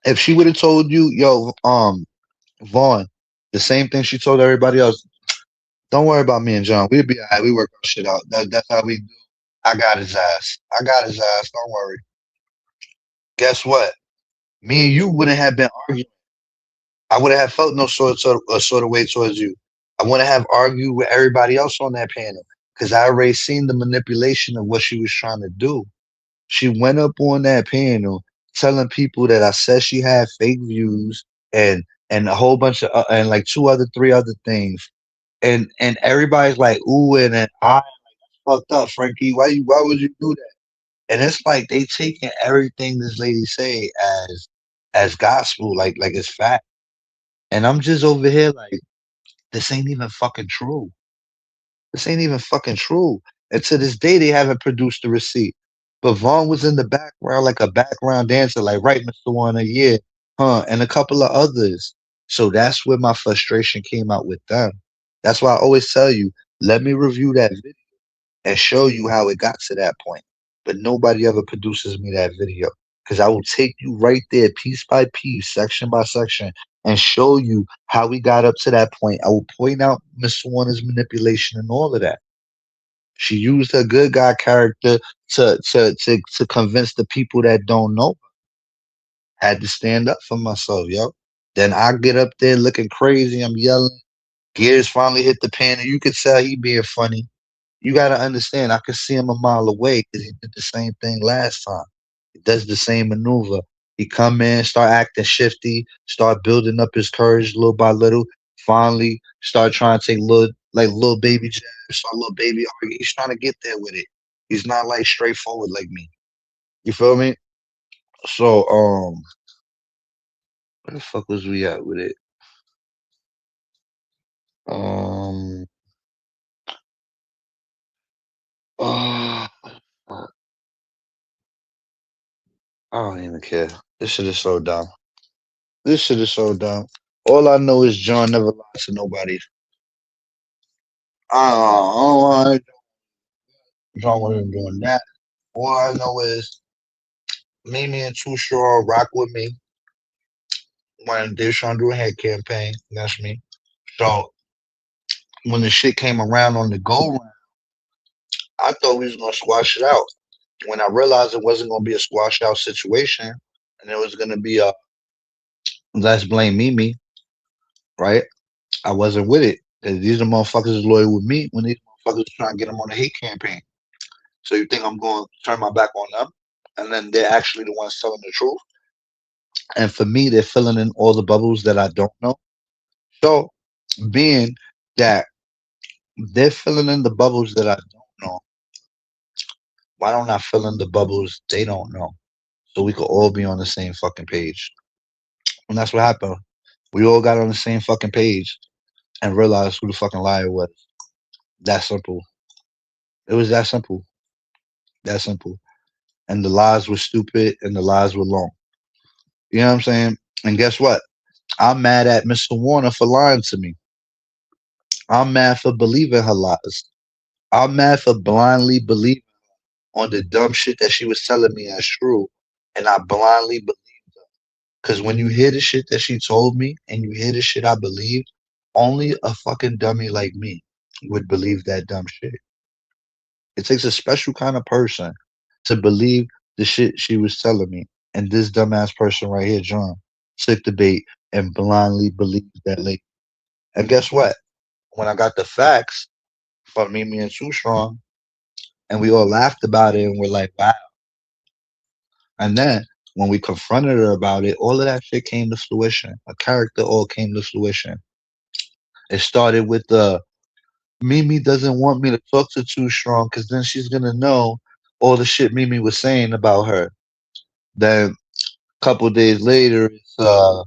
If she would have told you, yo, Vaughn, the same thing she told everybody else, don't worry about me and John. We'll be all right. We work our shit out. That's how we do. I got his ass. I got his ass. Don't worry. Guess what? Me and you wouldn't have been arguing. I wouldn't have felt no sort of way towards you. I wouldn't have argued with everybody else on that panel because I already seen the manipulation of what she was trying to do. She went up on that panel telling people that I said she had fake views and a whole bunch of and like three other things. And everybody's like, ooh, and then I fucked up, Frankie. Why would you do that? And it's like they taking everything this lady say as gospel, like it's fact. And I'm just over here like, this ain't even fucking true. This ain't even fucking true. And to this day, they haven't produced the receipt. But Vaughn was in the background like a background dancer, like, right, Mr. Warner, yeah, huh, and a couple of others. So that's where my frustration came out with them. That's why I always tell you, let me review that video and show you how it got to that point. But nobody ever produces me that video because I will take you right there, piece by piece, section by section, and show you how we got up to that point. I will point out Mr. Warner's manipulation and all of that. She used her good guy character to convince the people that don't know. Had to stand up for myself, yo. Then I get up there looking crazy. I'm yelling. Gears finally hit the pan, and you could tell he being funny. You got to understand, I could see him a mile away because he did the same thing last time. He does the same maneuver. He come in, start acting shifty, start building up his courage little by little. Finally, start trying to take little baby jabs, start little baby argument. He's trying to get there with it. He's not like straightforward like me. You feel me? So, where the fuck was we at with it? Um, uh, I don't even care. This shit is so dumb. This shit is so dumb. All I know is John never lied to nobody. I don't want John wasn't doing that. All I know is Mimi and Too Short rock with me when they was trying to do a head campaign. That's me. So when the shit came around on the go round, I thought we was gonna squash it out. When I realized it wasn't gonna be a squash out situation, and it was gonna be a let's blame Mimi, right? I wasn't with it because these are motherfuckers is loyal with me when these motherfuckers trying to get them on a hate campaign. So you think I'm going to turn my back on them, and then they're actually the ones telling the truth. And for me, they're filling in all the bubbles that I don't know. So being that they're filling in the bubbles that I don't know, why don't I fill in the bubbles they don't know? So we could all be on the same fucking page. And that's what happened. We all got on the same fucking page and realized who the fucking liar was. That simple. It was that simple. That simple. And the lies were stupid and the lies were long. You know what I'm saying? And guess what? I'm mad at Mr. Warner for lying to me. I'm mad for believing her lies. I'm mad for blindly believing on the dumb shit that she was telling me as true. And I blindly believed her. Because when you hear the shit that she told me and you hear the shit I believed, only a fucking dummy like me would believe that dumb shit. It takes a special kind of person to believe the shit she was telling me. And this dumbass person right here, John, took the bait and blindly believed that lady. And guess what? When I got the facts from Mimi and Too Strong, and we all laughed about it and we're like, wow. And then when we confronted her about it, all of that shit came to fruition. A character all came to fruition. It started with the Mimi doesn't want me to talk to Too Strong because then she's gonna know all the shit Mimi was saying about her. Then a couple days later, it's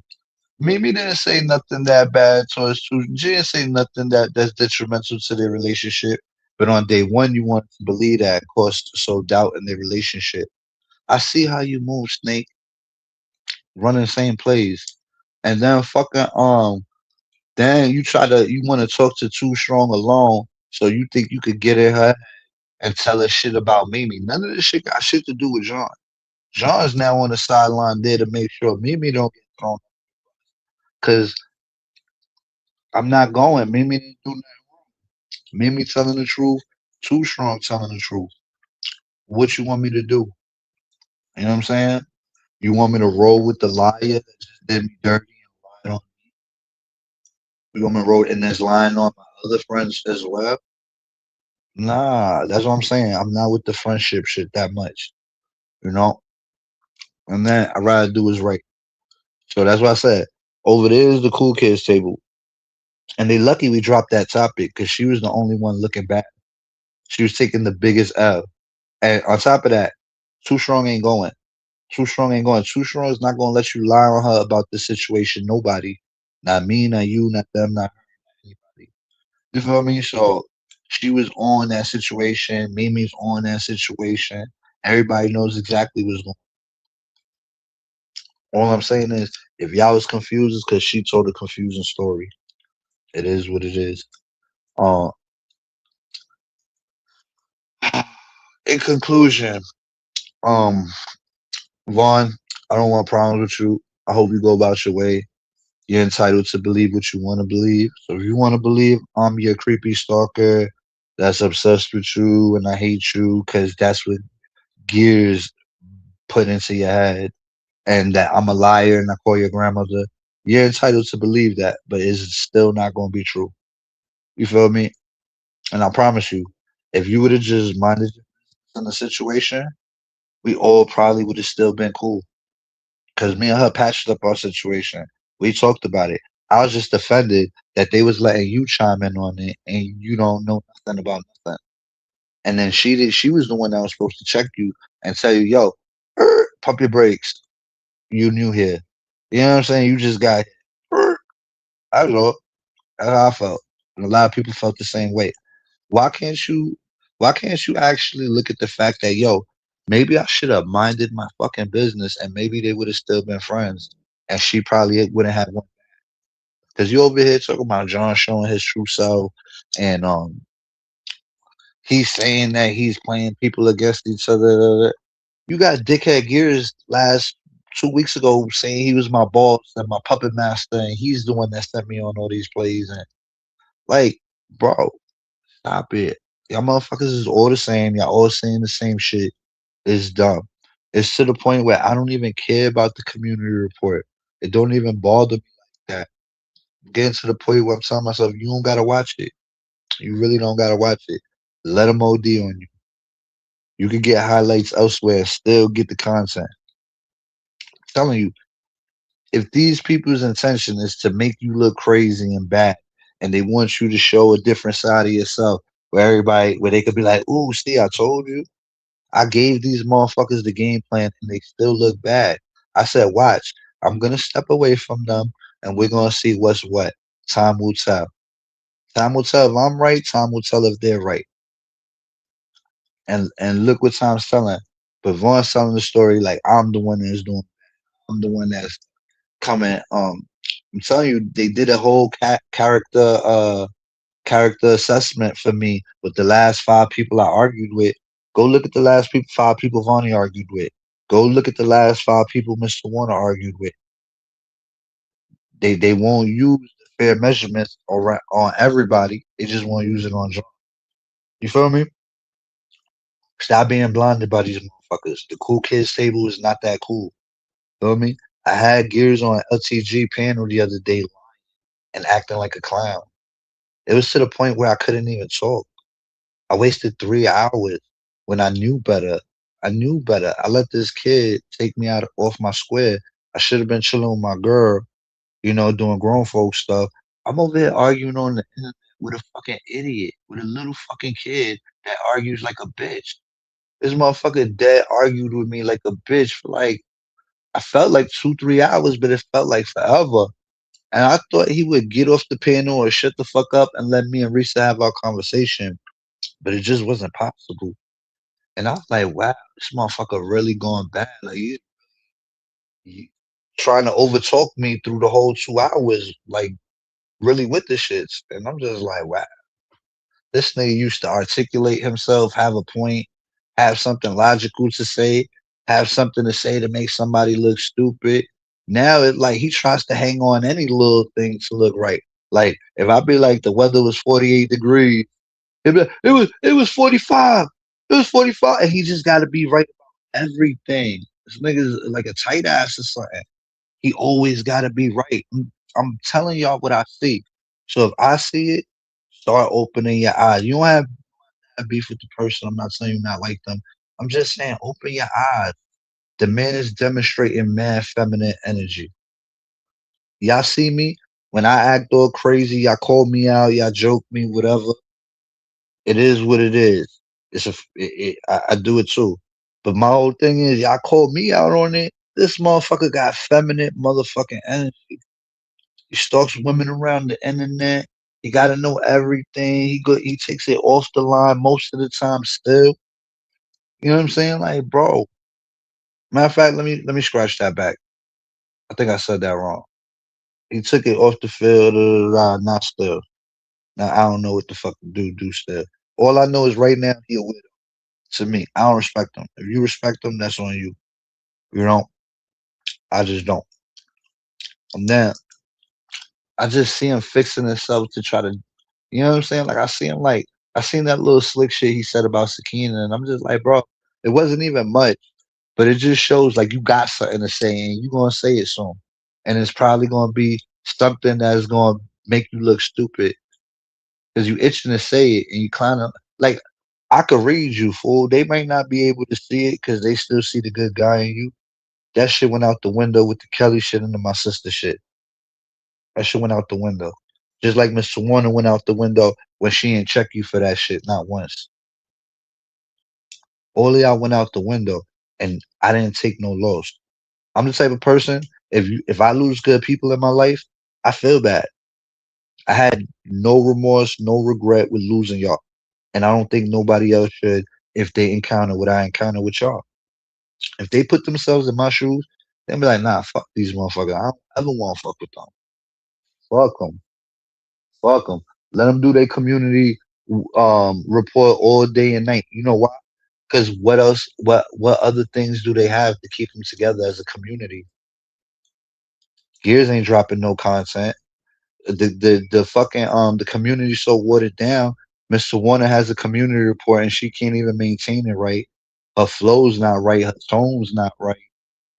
Mimi didn't say nothing that bad towards Too. She didn't say nothing that's detrimental to their relationship. But on day one, you want to believe that caused so doubt in their relationship. I see how you move, Snake, running the same plays, and then fucking then you want to talk to Too Strong alone, so you think you could get in her and tell her shit about Mimi. None of this shit got shit to do with John. John's now on the sideline there to make sure Mimi don't get thrown. Cause I'm not going. Mimi didn't do nothing. Mimi telling the truth. Too Strong telling the truth. What you want me to do? You know what I'm saying? You want me to roll with the liar that just did me dirty and lied on? You want me to roll and that's lying on my other friends as well? Nah, that's what I'm saying. I'm not with the friendship shit that much, you know. And then I'd rather do is right. So that's what I said. Over there is the cool kids table, and they lucky we dropped that topic because she was the only one looking back. She was taking the biggest L. And on top of that, Too Strong ain't going. Too Strong ain't going. Too Strong is not going to let you lie on her about this situation. Nobody. Not me, not you, not them, not anybody. You feel me? So she was on that situation. Mimi's on that situation. Everybody knows exactly what's going on. All I'm saying is, if y'all was confused, it's because she told a confusing story. It is what it is. Uh, in conclusion, um, Vaughn, I don't want problems with you. I hope you go about your way. You're entitled to believe what you want to believe. So if you want to believe I'm your creepy stalker that's obsessed with you and I hate you because that's what gears put into your head and that I'm a liar and I call your grandmother, you're entitled to believe that, but it's still not going to be true. You feel me? And I promise you, if you would have just minded your business in the situation, we all probably would have still been cool. because me and her patched up our situation. We talked about it. I was just offended that they was letting you chime in on it and you don't know nothing about nothing. And then she did. She was the one that was supposed to check you and tell you, "Yo, pump your brakes. You new here. You know what I'm saying? You just got here." I don't know. That's how I felt, and a lot of people felt the same way. Why can't you? Why can't you actually look at the fact that yo, maybe I should have minded my fucking business, and maybe they would have still been friends, and she probably wouldn't have one. Because you over here talking about John showing his true self, and he's saying that he's playing people against each other. You got dickhead Gears last 2 weeks ago saying he was my boss and my puppet master, and he's the one that sent me on all these plays. And like, bro, stop it. Y'all motherfuckers is all the same. Y'all all saying the same shit. It's dumb. It's to the point where I don't even care about the community report. It don't even bother me like that. I'm getting to the point where I'm telling myself, you don't gotta watch it. You really don't gotta watch it. Let them OD on you. You can get highlights elsewhere and still get the content. I'm telling you, if these people's intention is to make you look crazy and bad, and they want you to show a different side of yourself, where they could be like, "Ooh, see, I told you, I gave these motherfuckers the game plan, and they still look bad." I said, "Watch, I'm gonna step away from them, and we're gonna see what's what. Time will tell. Time will tell if I'm right. Time will tell if they're right." And look what time's telling. But Vaughn's telling the story like I'm the one that's doing. I'm the one that's coming. I'm telling you, they did a whole character assessment for me with the last five people I argued with. Go look at the five people Vaughn argued with. Go look at the last five people Mr. Warner argued with. They won't use the fair measurements on everybody. They just won't use it on John. You feel me? Stop being blinded by these motherfuckers. The cool kids table is not that cool. Feel me? I had Gears on LTG panel the other day and acting like a clown. It was to the point where I couldn't even talk. I wasted 3 hours when I knew better. I knew better. I let this kid take me out off my square. I should have been chilling with my girl, doing grown folk stuff. I'm over here arguing on the internet with a fucking idiot, with a little fucking kid that argues like a bitch. This motherfucker dead argued with me like a bitch for like I felt like 2, 3 hours, but it felt like forever. And I thought he would get off the panel or shut the fuck up and let me and Risa have our conversation, but it just wasn't possible. And I was like, wow, this motherfucker really going bad. Like, you trying to overtalk me through the whole 2 hours, like, really with the shits. And I'm just like, wow, this nigga used to articulate himself, have a point, have something logical to say, have something to say to make somebody look stupid. Now it's like he tries to hang on any little thing to look right. Like, if I be like, the weather was 48 degrees, it was 45. It was 45. And he just gotta be right about everything. This nigga's like a tight ass or something. He always gotta be right. I'm telling y'all what I see. So if I see it, start opening your eyes. You don't have beef with the person. I'm not saying you not like them. I'm just saying open your eyes. The man is demonstrating mad feminine energy. Y'all see me? When I act all crazy, y'all call me out, y'all joke me, whatever. It is what it is. I do it too. But my whole thing is, y'all call me out on it. This motherfucker got feminine motherfucking energy. He stalks women around the internet. He got to know everything. He takes it off the line most of the time. Still, you know what I'm saying? Like, bro. Matter of fact, let me scratch that back. I think I said that wrong. He took it off the field. Not still. Now I don't know what the fuck the dude do still. All I know is right now he a widow. To me, I don't respect him. If you respect him, that's on you. You don't. I just don't. And then I just see him fixing himself to try to, you know what I'm saying? Like I seen that little slick shit he said about Sakina, and I'm just like, bro, it wasn't even much, but it just shows like you got something to say, and you gonna say it soon, and it's probably gonna be something that's gonna make you look stupid because you itching to say it, and you kind of like. I could read you, fool. They might not be able to see it because they still see the good guy in you. That shit went out the window with the Kelly shit into my sister shit. That shit went out the window. Just like Mr. Warner went out the window when she didn't check you for that shit, not once. All of y'all went out the window, and I didn't take no loss. I'm the type of person, if I lose good people in my life, I feel bad. I had no remorse, no regret with losing y'all. And I don't think nobody else should if they encounter what I encounter with y'all. If they put themselves in my shoes, they'll be like, nah, fuck these motherfuckers. I don't ever want to fuck with them. Fuck them. Fuck them. Let them do their community report all day and night. You know why? Because what else? What other things do they have to keep them together as a community? Gears ain't dropping no content. The fucking the community so watered down. Mr. Warner has a community report and she can't even maintain it right. Her flow's not right. Her tone's not right.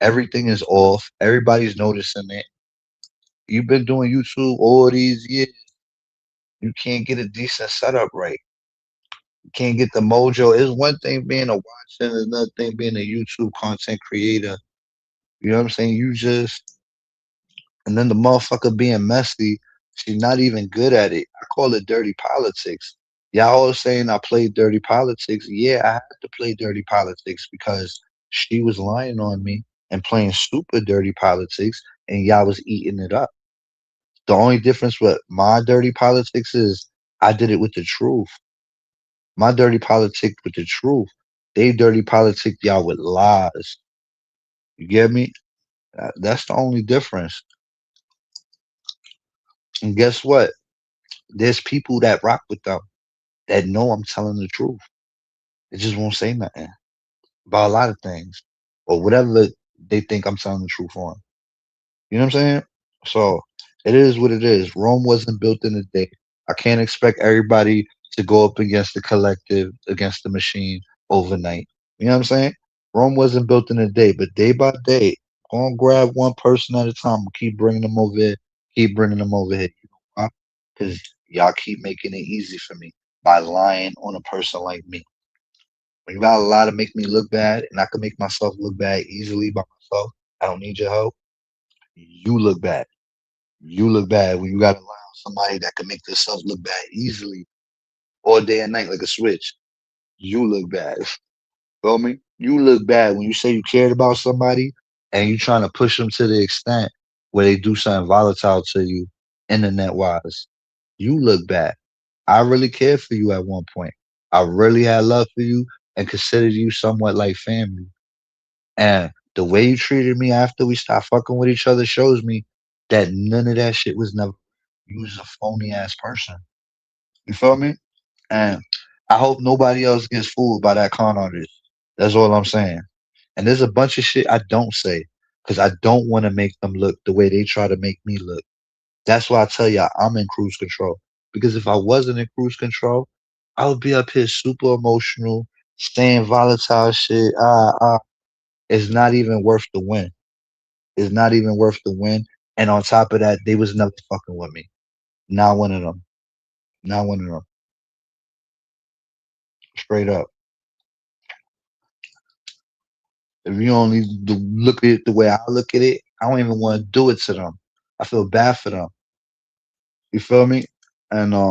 Everything is off. Everybody's noticing it. You've been doing YouTube all these years. You can't get a decent setup right. You can't get the mojo. It's one thing being a watcher, it's another thing being a YouTube content creator. You know what I'm saying? You just and then the motherfucker being messy, she's not even good at it. I call it dirty politics. Y'all always saying I played dirty politics. Yeah, I had to play dirty politics because she was lying on me and playing super dirty politics, and y'all was eating it up. The only difference with my dirty politics is I did it with the truth. My dirty politics with the truth. They dirty politic y'all with lies. You get me? That's the only difference. And guess what? There's people that rock with them that know I'm telling the truth. They just won't say nothing about a lot of things or whatever they think I'm telling the truth on. You know what I'm saying? So it is what it is. Rome wasn't built in a day. I can't expect everybody to go up against the collective, against the machine overnight. You know what I'm saying? Rome wasn't built in a day, but day by day, go and grab one person at a time. Keep bringing them over here. Keep bringing them over here. You know why? Because y'all keep making it easy for me by lying on a person like me. When you got a lie to make me look bad, and I can make myself look bad easily by myself, I don't need your help. You look bad. You look bad when you got to lie on somebody that can make themselves look bad easily all day and night like a switch. You look bad. Feel me? You look bad when you say you cared about somebody and you trying to push them to the extent where they do something volatile to you, internet wise. You look bad. I really cared for you at one point. I really had love for you and considered you somewhat like family. And the way you treated me after we stopped fucking with each other shows me that none of that shit was never. You was a phony ass person. You feel me? And I hope nobody else gets fooled by that con artist. That's all I'm saying. And there's a bunch of shit I don't say because I don't want to make them look the way they try to make me look. That's why I tell y'all I'm in cruise control. Because if I wasn't in cruise control, I would be up here super emotional, saying volatile shit. It's not even worth the win. It's not even worth the win. And on top of that, they was never fucking with me. Not one of them. Not one of them. Straight up. If you only look at it the way I look at it, I don't even want to do it to them. I feel bad for them. You feel me? And I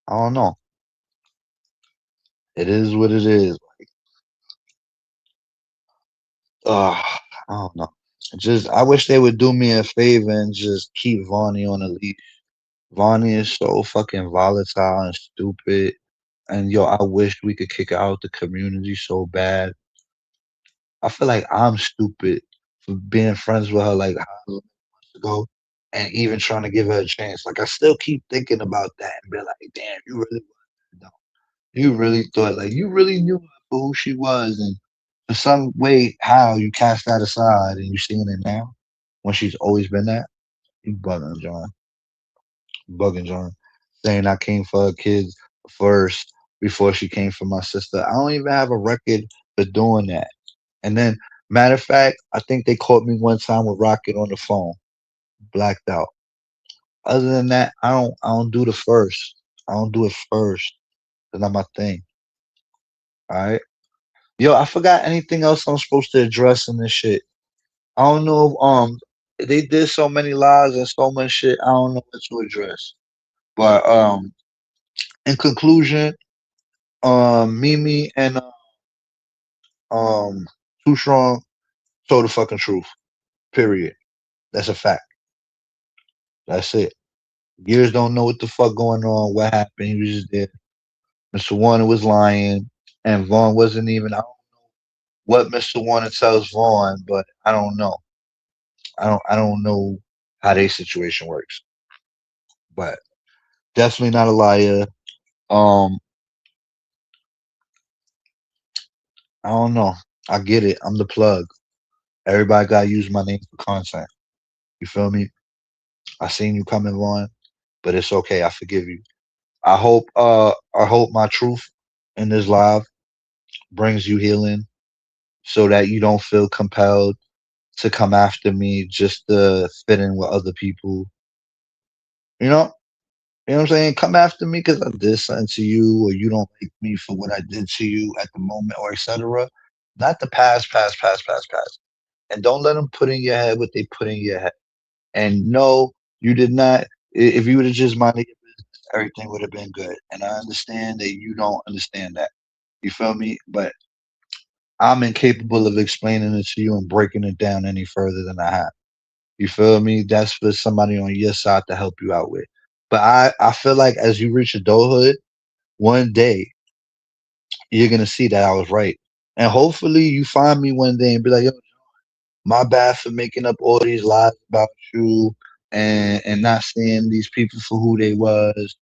don't know. It is what it is. I don't know. Just I wish they would do me a favor and just keep Vonnie on a leash. Vonnie is so fucking volatile and stupid. And yo, I wish we could kick her out the community so bad. I feel like I'm stupid for being friends with her like how long ago and even trying to give her a chance. Like I still keep thinking about that and be like, damn, you really was dumb. You really thought like you really knew her for who she was and for some way how you cast that aside and you seeing it now when she's always been that. You bugging, John. Bugging, John. Saying I came for her kids first before she came for my sister. I don't even have a record for doing that. And then, matter of fact, I think they caught me one time with Rocket on the phone, blacked out. Other than that, I don't do the first. I don't do it first. That's not my thing. All right. Yo, I forgot anything else I'm supposed to address in this shit. I don't know. They did so many lies and so much shit. I don't know what to address. But in conclusion, Mimi and um, Too Strong told the fucking truth. Period. That's a fact. That's it. Gears don't know what the fuck going on. What happened? He was just there. Mr. Warner was lying, and Vaughn wasn't even. I don't know what Mr. Warner tells Vaughn, but I don't know. I don't know how their situation works. But definitely not a liar. Um, I don't know. I get it. I'm the plug. Everybody gotta use my name for content. You feel me? I seen you coming on, but it's okay. I forgive you. I hope my truth in this live brings you healing so that you don't feel compelled to come after me just to fit in with other people. You know? You know what I'm saying? Come after me because I did something to you, or you don't like me for what I did to you at the moment, or etc. Not the past, past, past, past, past. And don't let them put in your head what they put in your head. And no, you did not. If you would have just minded your business, everything would have been good. And I understand that you don't understand that. You feel me? But I'm incapable of explaining it to you and breaking it down any further than I have. You feel me? That's for somebody on your side to help you out with. But I feel like as you reach adulthood, one day you're gonna see that I was right. And hopefully you find me one day and be like, yo, my bad for making up all these lies about you and not seeing these people for who they was.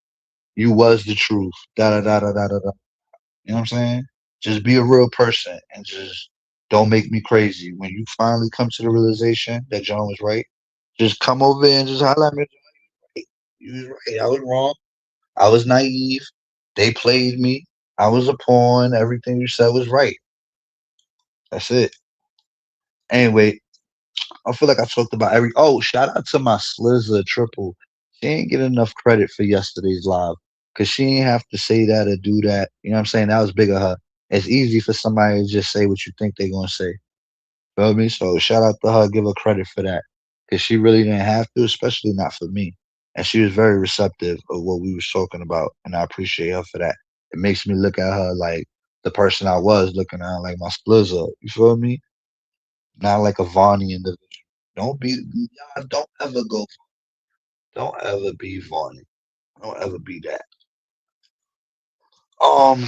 You was the truth. Da da da da da da da. You know what I'm saying? Just be a real person and just don't make me crazy. When you finally come to the realization that John was right, just come over and just holler at me. You was right. I was wrong. I was naive. They played me. I was a pawn. Everything you said was right. That's it. Anyway, I feel like I talked about every. Oh, shout out to my Slizzer Triple. She ain't get enough credit for yesterday's live because she ain't have to say that or do that. You know what I'm saying? That was big of her. It's easy for somebody to just say what you think they're gonna say. Feel me? So shout out to her. Give her credit for that because she really didn't have to, especially not for me. And she was very receptive of what we was talking about, and I appreciate her for that. It makes me look at her like the person I was looking at, like my Splizzer. You feel me? Not like a Vaughny individual. Don't be, y'all don't ever go, don't ever be Vaughny. Don't ever be that. Um,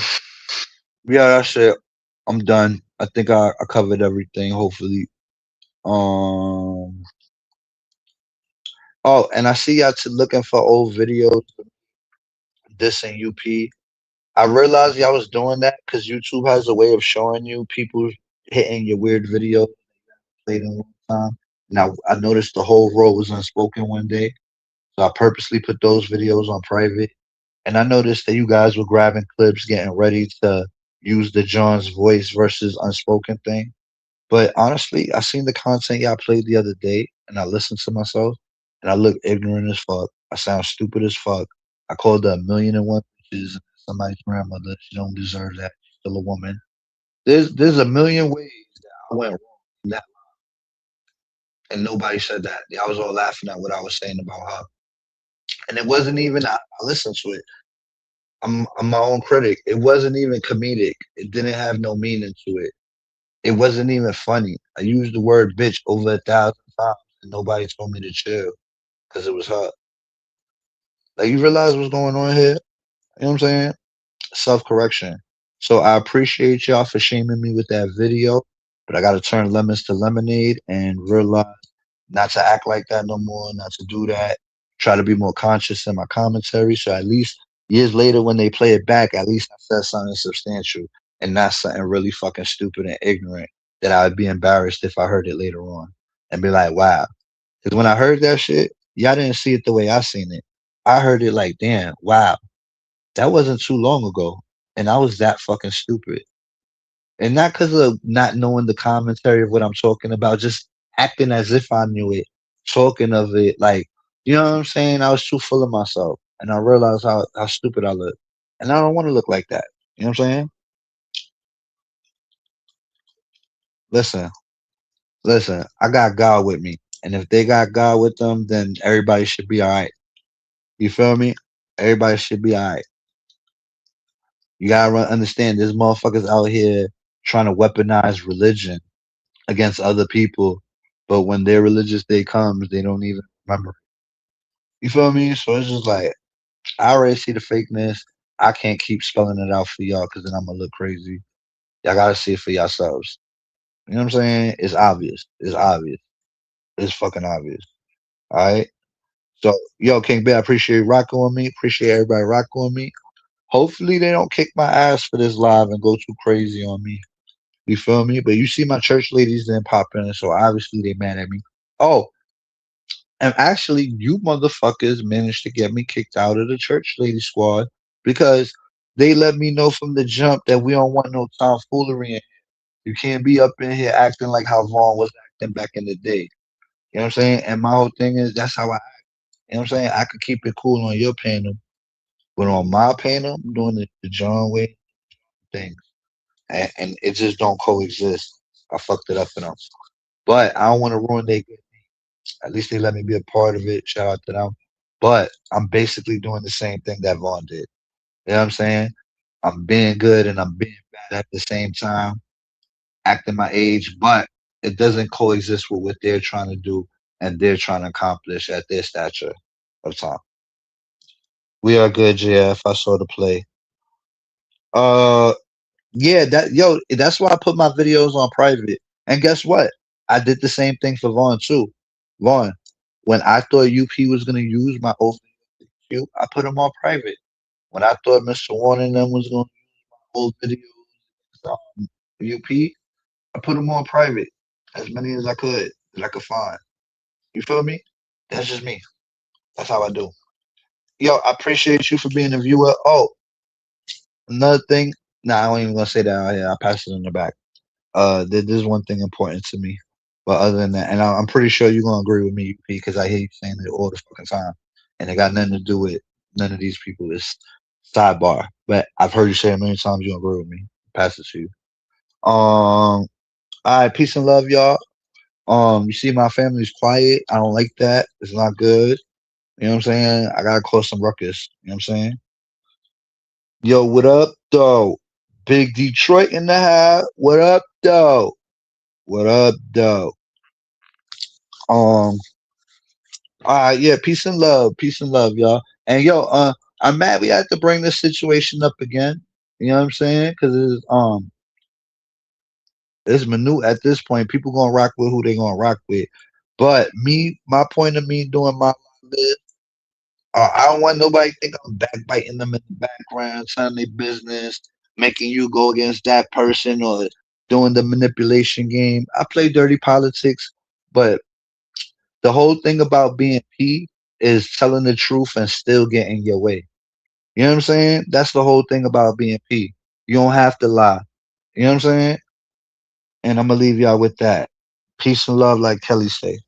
yeah, that's it. I'm done. I think I covered everything. Hopefully. Um. Oh, and I see y'all looking for old videos dissing UP. I realized y'all was doing that because YouTube has a way of showing you people hitting your weird video played in one time. Now I noticed the whole row was unspoken one day, so I purposely put those videos on private. And I noticed that you guys were grabbing clips, getting ready to use the John's voice versus unspoken thing. But honestly, I seen the content y'all played the other day, and I listened to myself, and I look ignorant as fuck. I sound stupid as fuck. I called her a million and one bitches. Somebody's grandmother. She don't deserve that. She's still a woman. There's a million ways that I went wrong in that, and nobody said that. I was all laughing at what I was saying about her, and it wasn't even. I listened to it. I'm my own critic. It wasn't even comedic. It didn't have no meaning to it. It wasn't even funny. I used the word bitch over 1,000 times and nobody told me to chill because it was her. Like you realize what's going on here? You know what I'm saying? Self correction. So I appreciate y'all for shaming me with that video, but I gotta turn lemons to lemonade and realize not to act like that no more, not to do that. Try to be more conscious in my commentary. So at least years later when they play it back, at least I said something substantial and not something really fucking stupid and ignorant that I would be embarrassed if I heard it later on and be like, wow. Because when I heard that shit, y'all didn't see it the way I seen it. I heard it like, damn, wow, that wasn't too long ago. And I was that fucking stupid. And not because of not knowing the commentary of what I'm talking about, just acting as if I knew it, talking of it like, you know what I'm saying? I was too full of myself. And I realized how stupid I look. And I don't want to look like that. You know what I'm saying? Listen, listen. I got God with me, and if they got God with them, then everybody should be all right. You feel me? Everybody should be all right. You gotta understand, there's motherfuckers out here trying to weaponize religion against other people, but when their religious day comes, they don't even remember. You feel me? So it's just like I already see the fakeness. I can't keep spelling it out for y'all because then I'm gonna look crazy. Y'all gotta see it for yourselves. You know what I'm saying? It's obvious. It's obvious. It's fucking obvious. All right. So, yo, King Bear, I appreciate you rocking with me. Appreciate everybody rocking with me. Hopefully, they don't kick my ass for this live and go too crazy on me. You feel me? But you see, my church ladies didn't pop in, so obviously they mad at me. Oh, and actually, you motherfuckers managed to get me kicked out of the church lady squad because they let me know from the jump that we don't want no tomfoolery. You can't be up in here acting like how Vaughn was acting back in the day. You know what I'm saying? And my whole thing is that's how I, you know what I'm saying? I could keep it cool on your panel, but on my panel, I'm doing the John Wayne thing. And it just don't coexist. I fucked it up for them. But I don't want to ruin their good. At least they let me be a part of it. Shout out to them. But I'm basically doing the same thing that Vaughn did. You know what I'm saying? I'm being good and I'm being bad at the same time, acting my age, but it doesn't coexist with what they're trying to do and they're trying to accomplish at their stature of time. We are good, JF. I saw the play. Uh yeah, that's why I put my videos on private. And guess what? I did the same thing for Vaughn too. Vaughn, when I thought UP was gonna use my old video, I put them on private. When I thought Mr. Warren and them was gonna use my old videos UP, I put them on private. As many as I could that I could find. You feel me? That's just me. That's how I do. Yo, I appreciate you for being a viewer. Oh, another thing. Nah, I ain't even gonna say that out here. I'll pass it in the back. There's one thing important to me. But other than that, and I'm pretty sure you're gonna agree with me, because I hear you saying it all the fucking time, and it got nothing to do with none of these people. It's sidebar, but I've heard you say it many times. You agree with me. Pass it to you. All right, peace and love, y'all. You see, my family's quiet. I don't like that. It's not good. You know what I'm saying? I gotta cause some ruckus. You know what I'm saying? Yo, what up, though? Big Detroit in the house. What up, though? What up, though? Um, yeah, peace and love, y'all. And yo, I'm mad we had to bring this situation up again. You know what I'm saying? Because it's minute at this point. People gonna rock with who they gonna rock with. But me, my point of me doing my live is, I don't want nobody to think I'm backbiting them in the background, telling their business, making you go against that person or doing the manipulation game. I play dirty politics, but the whole thing about being P is telling the truth and still getting your way. You know what I'm saying? That's the whole thing about being P. You don't have to lie. You know what I'm saying? And I'm gonna leave y'all with that. Peace and love, like Kelly say.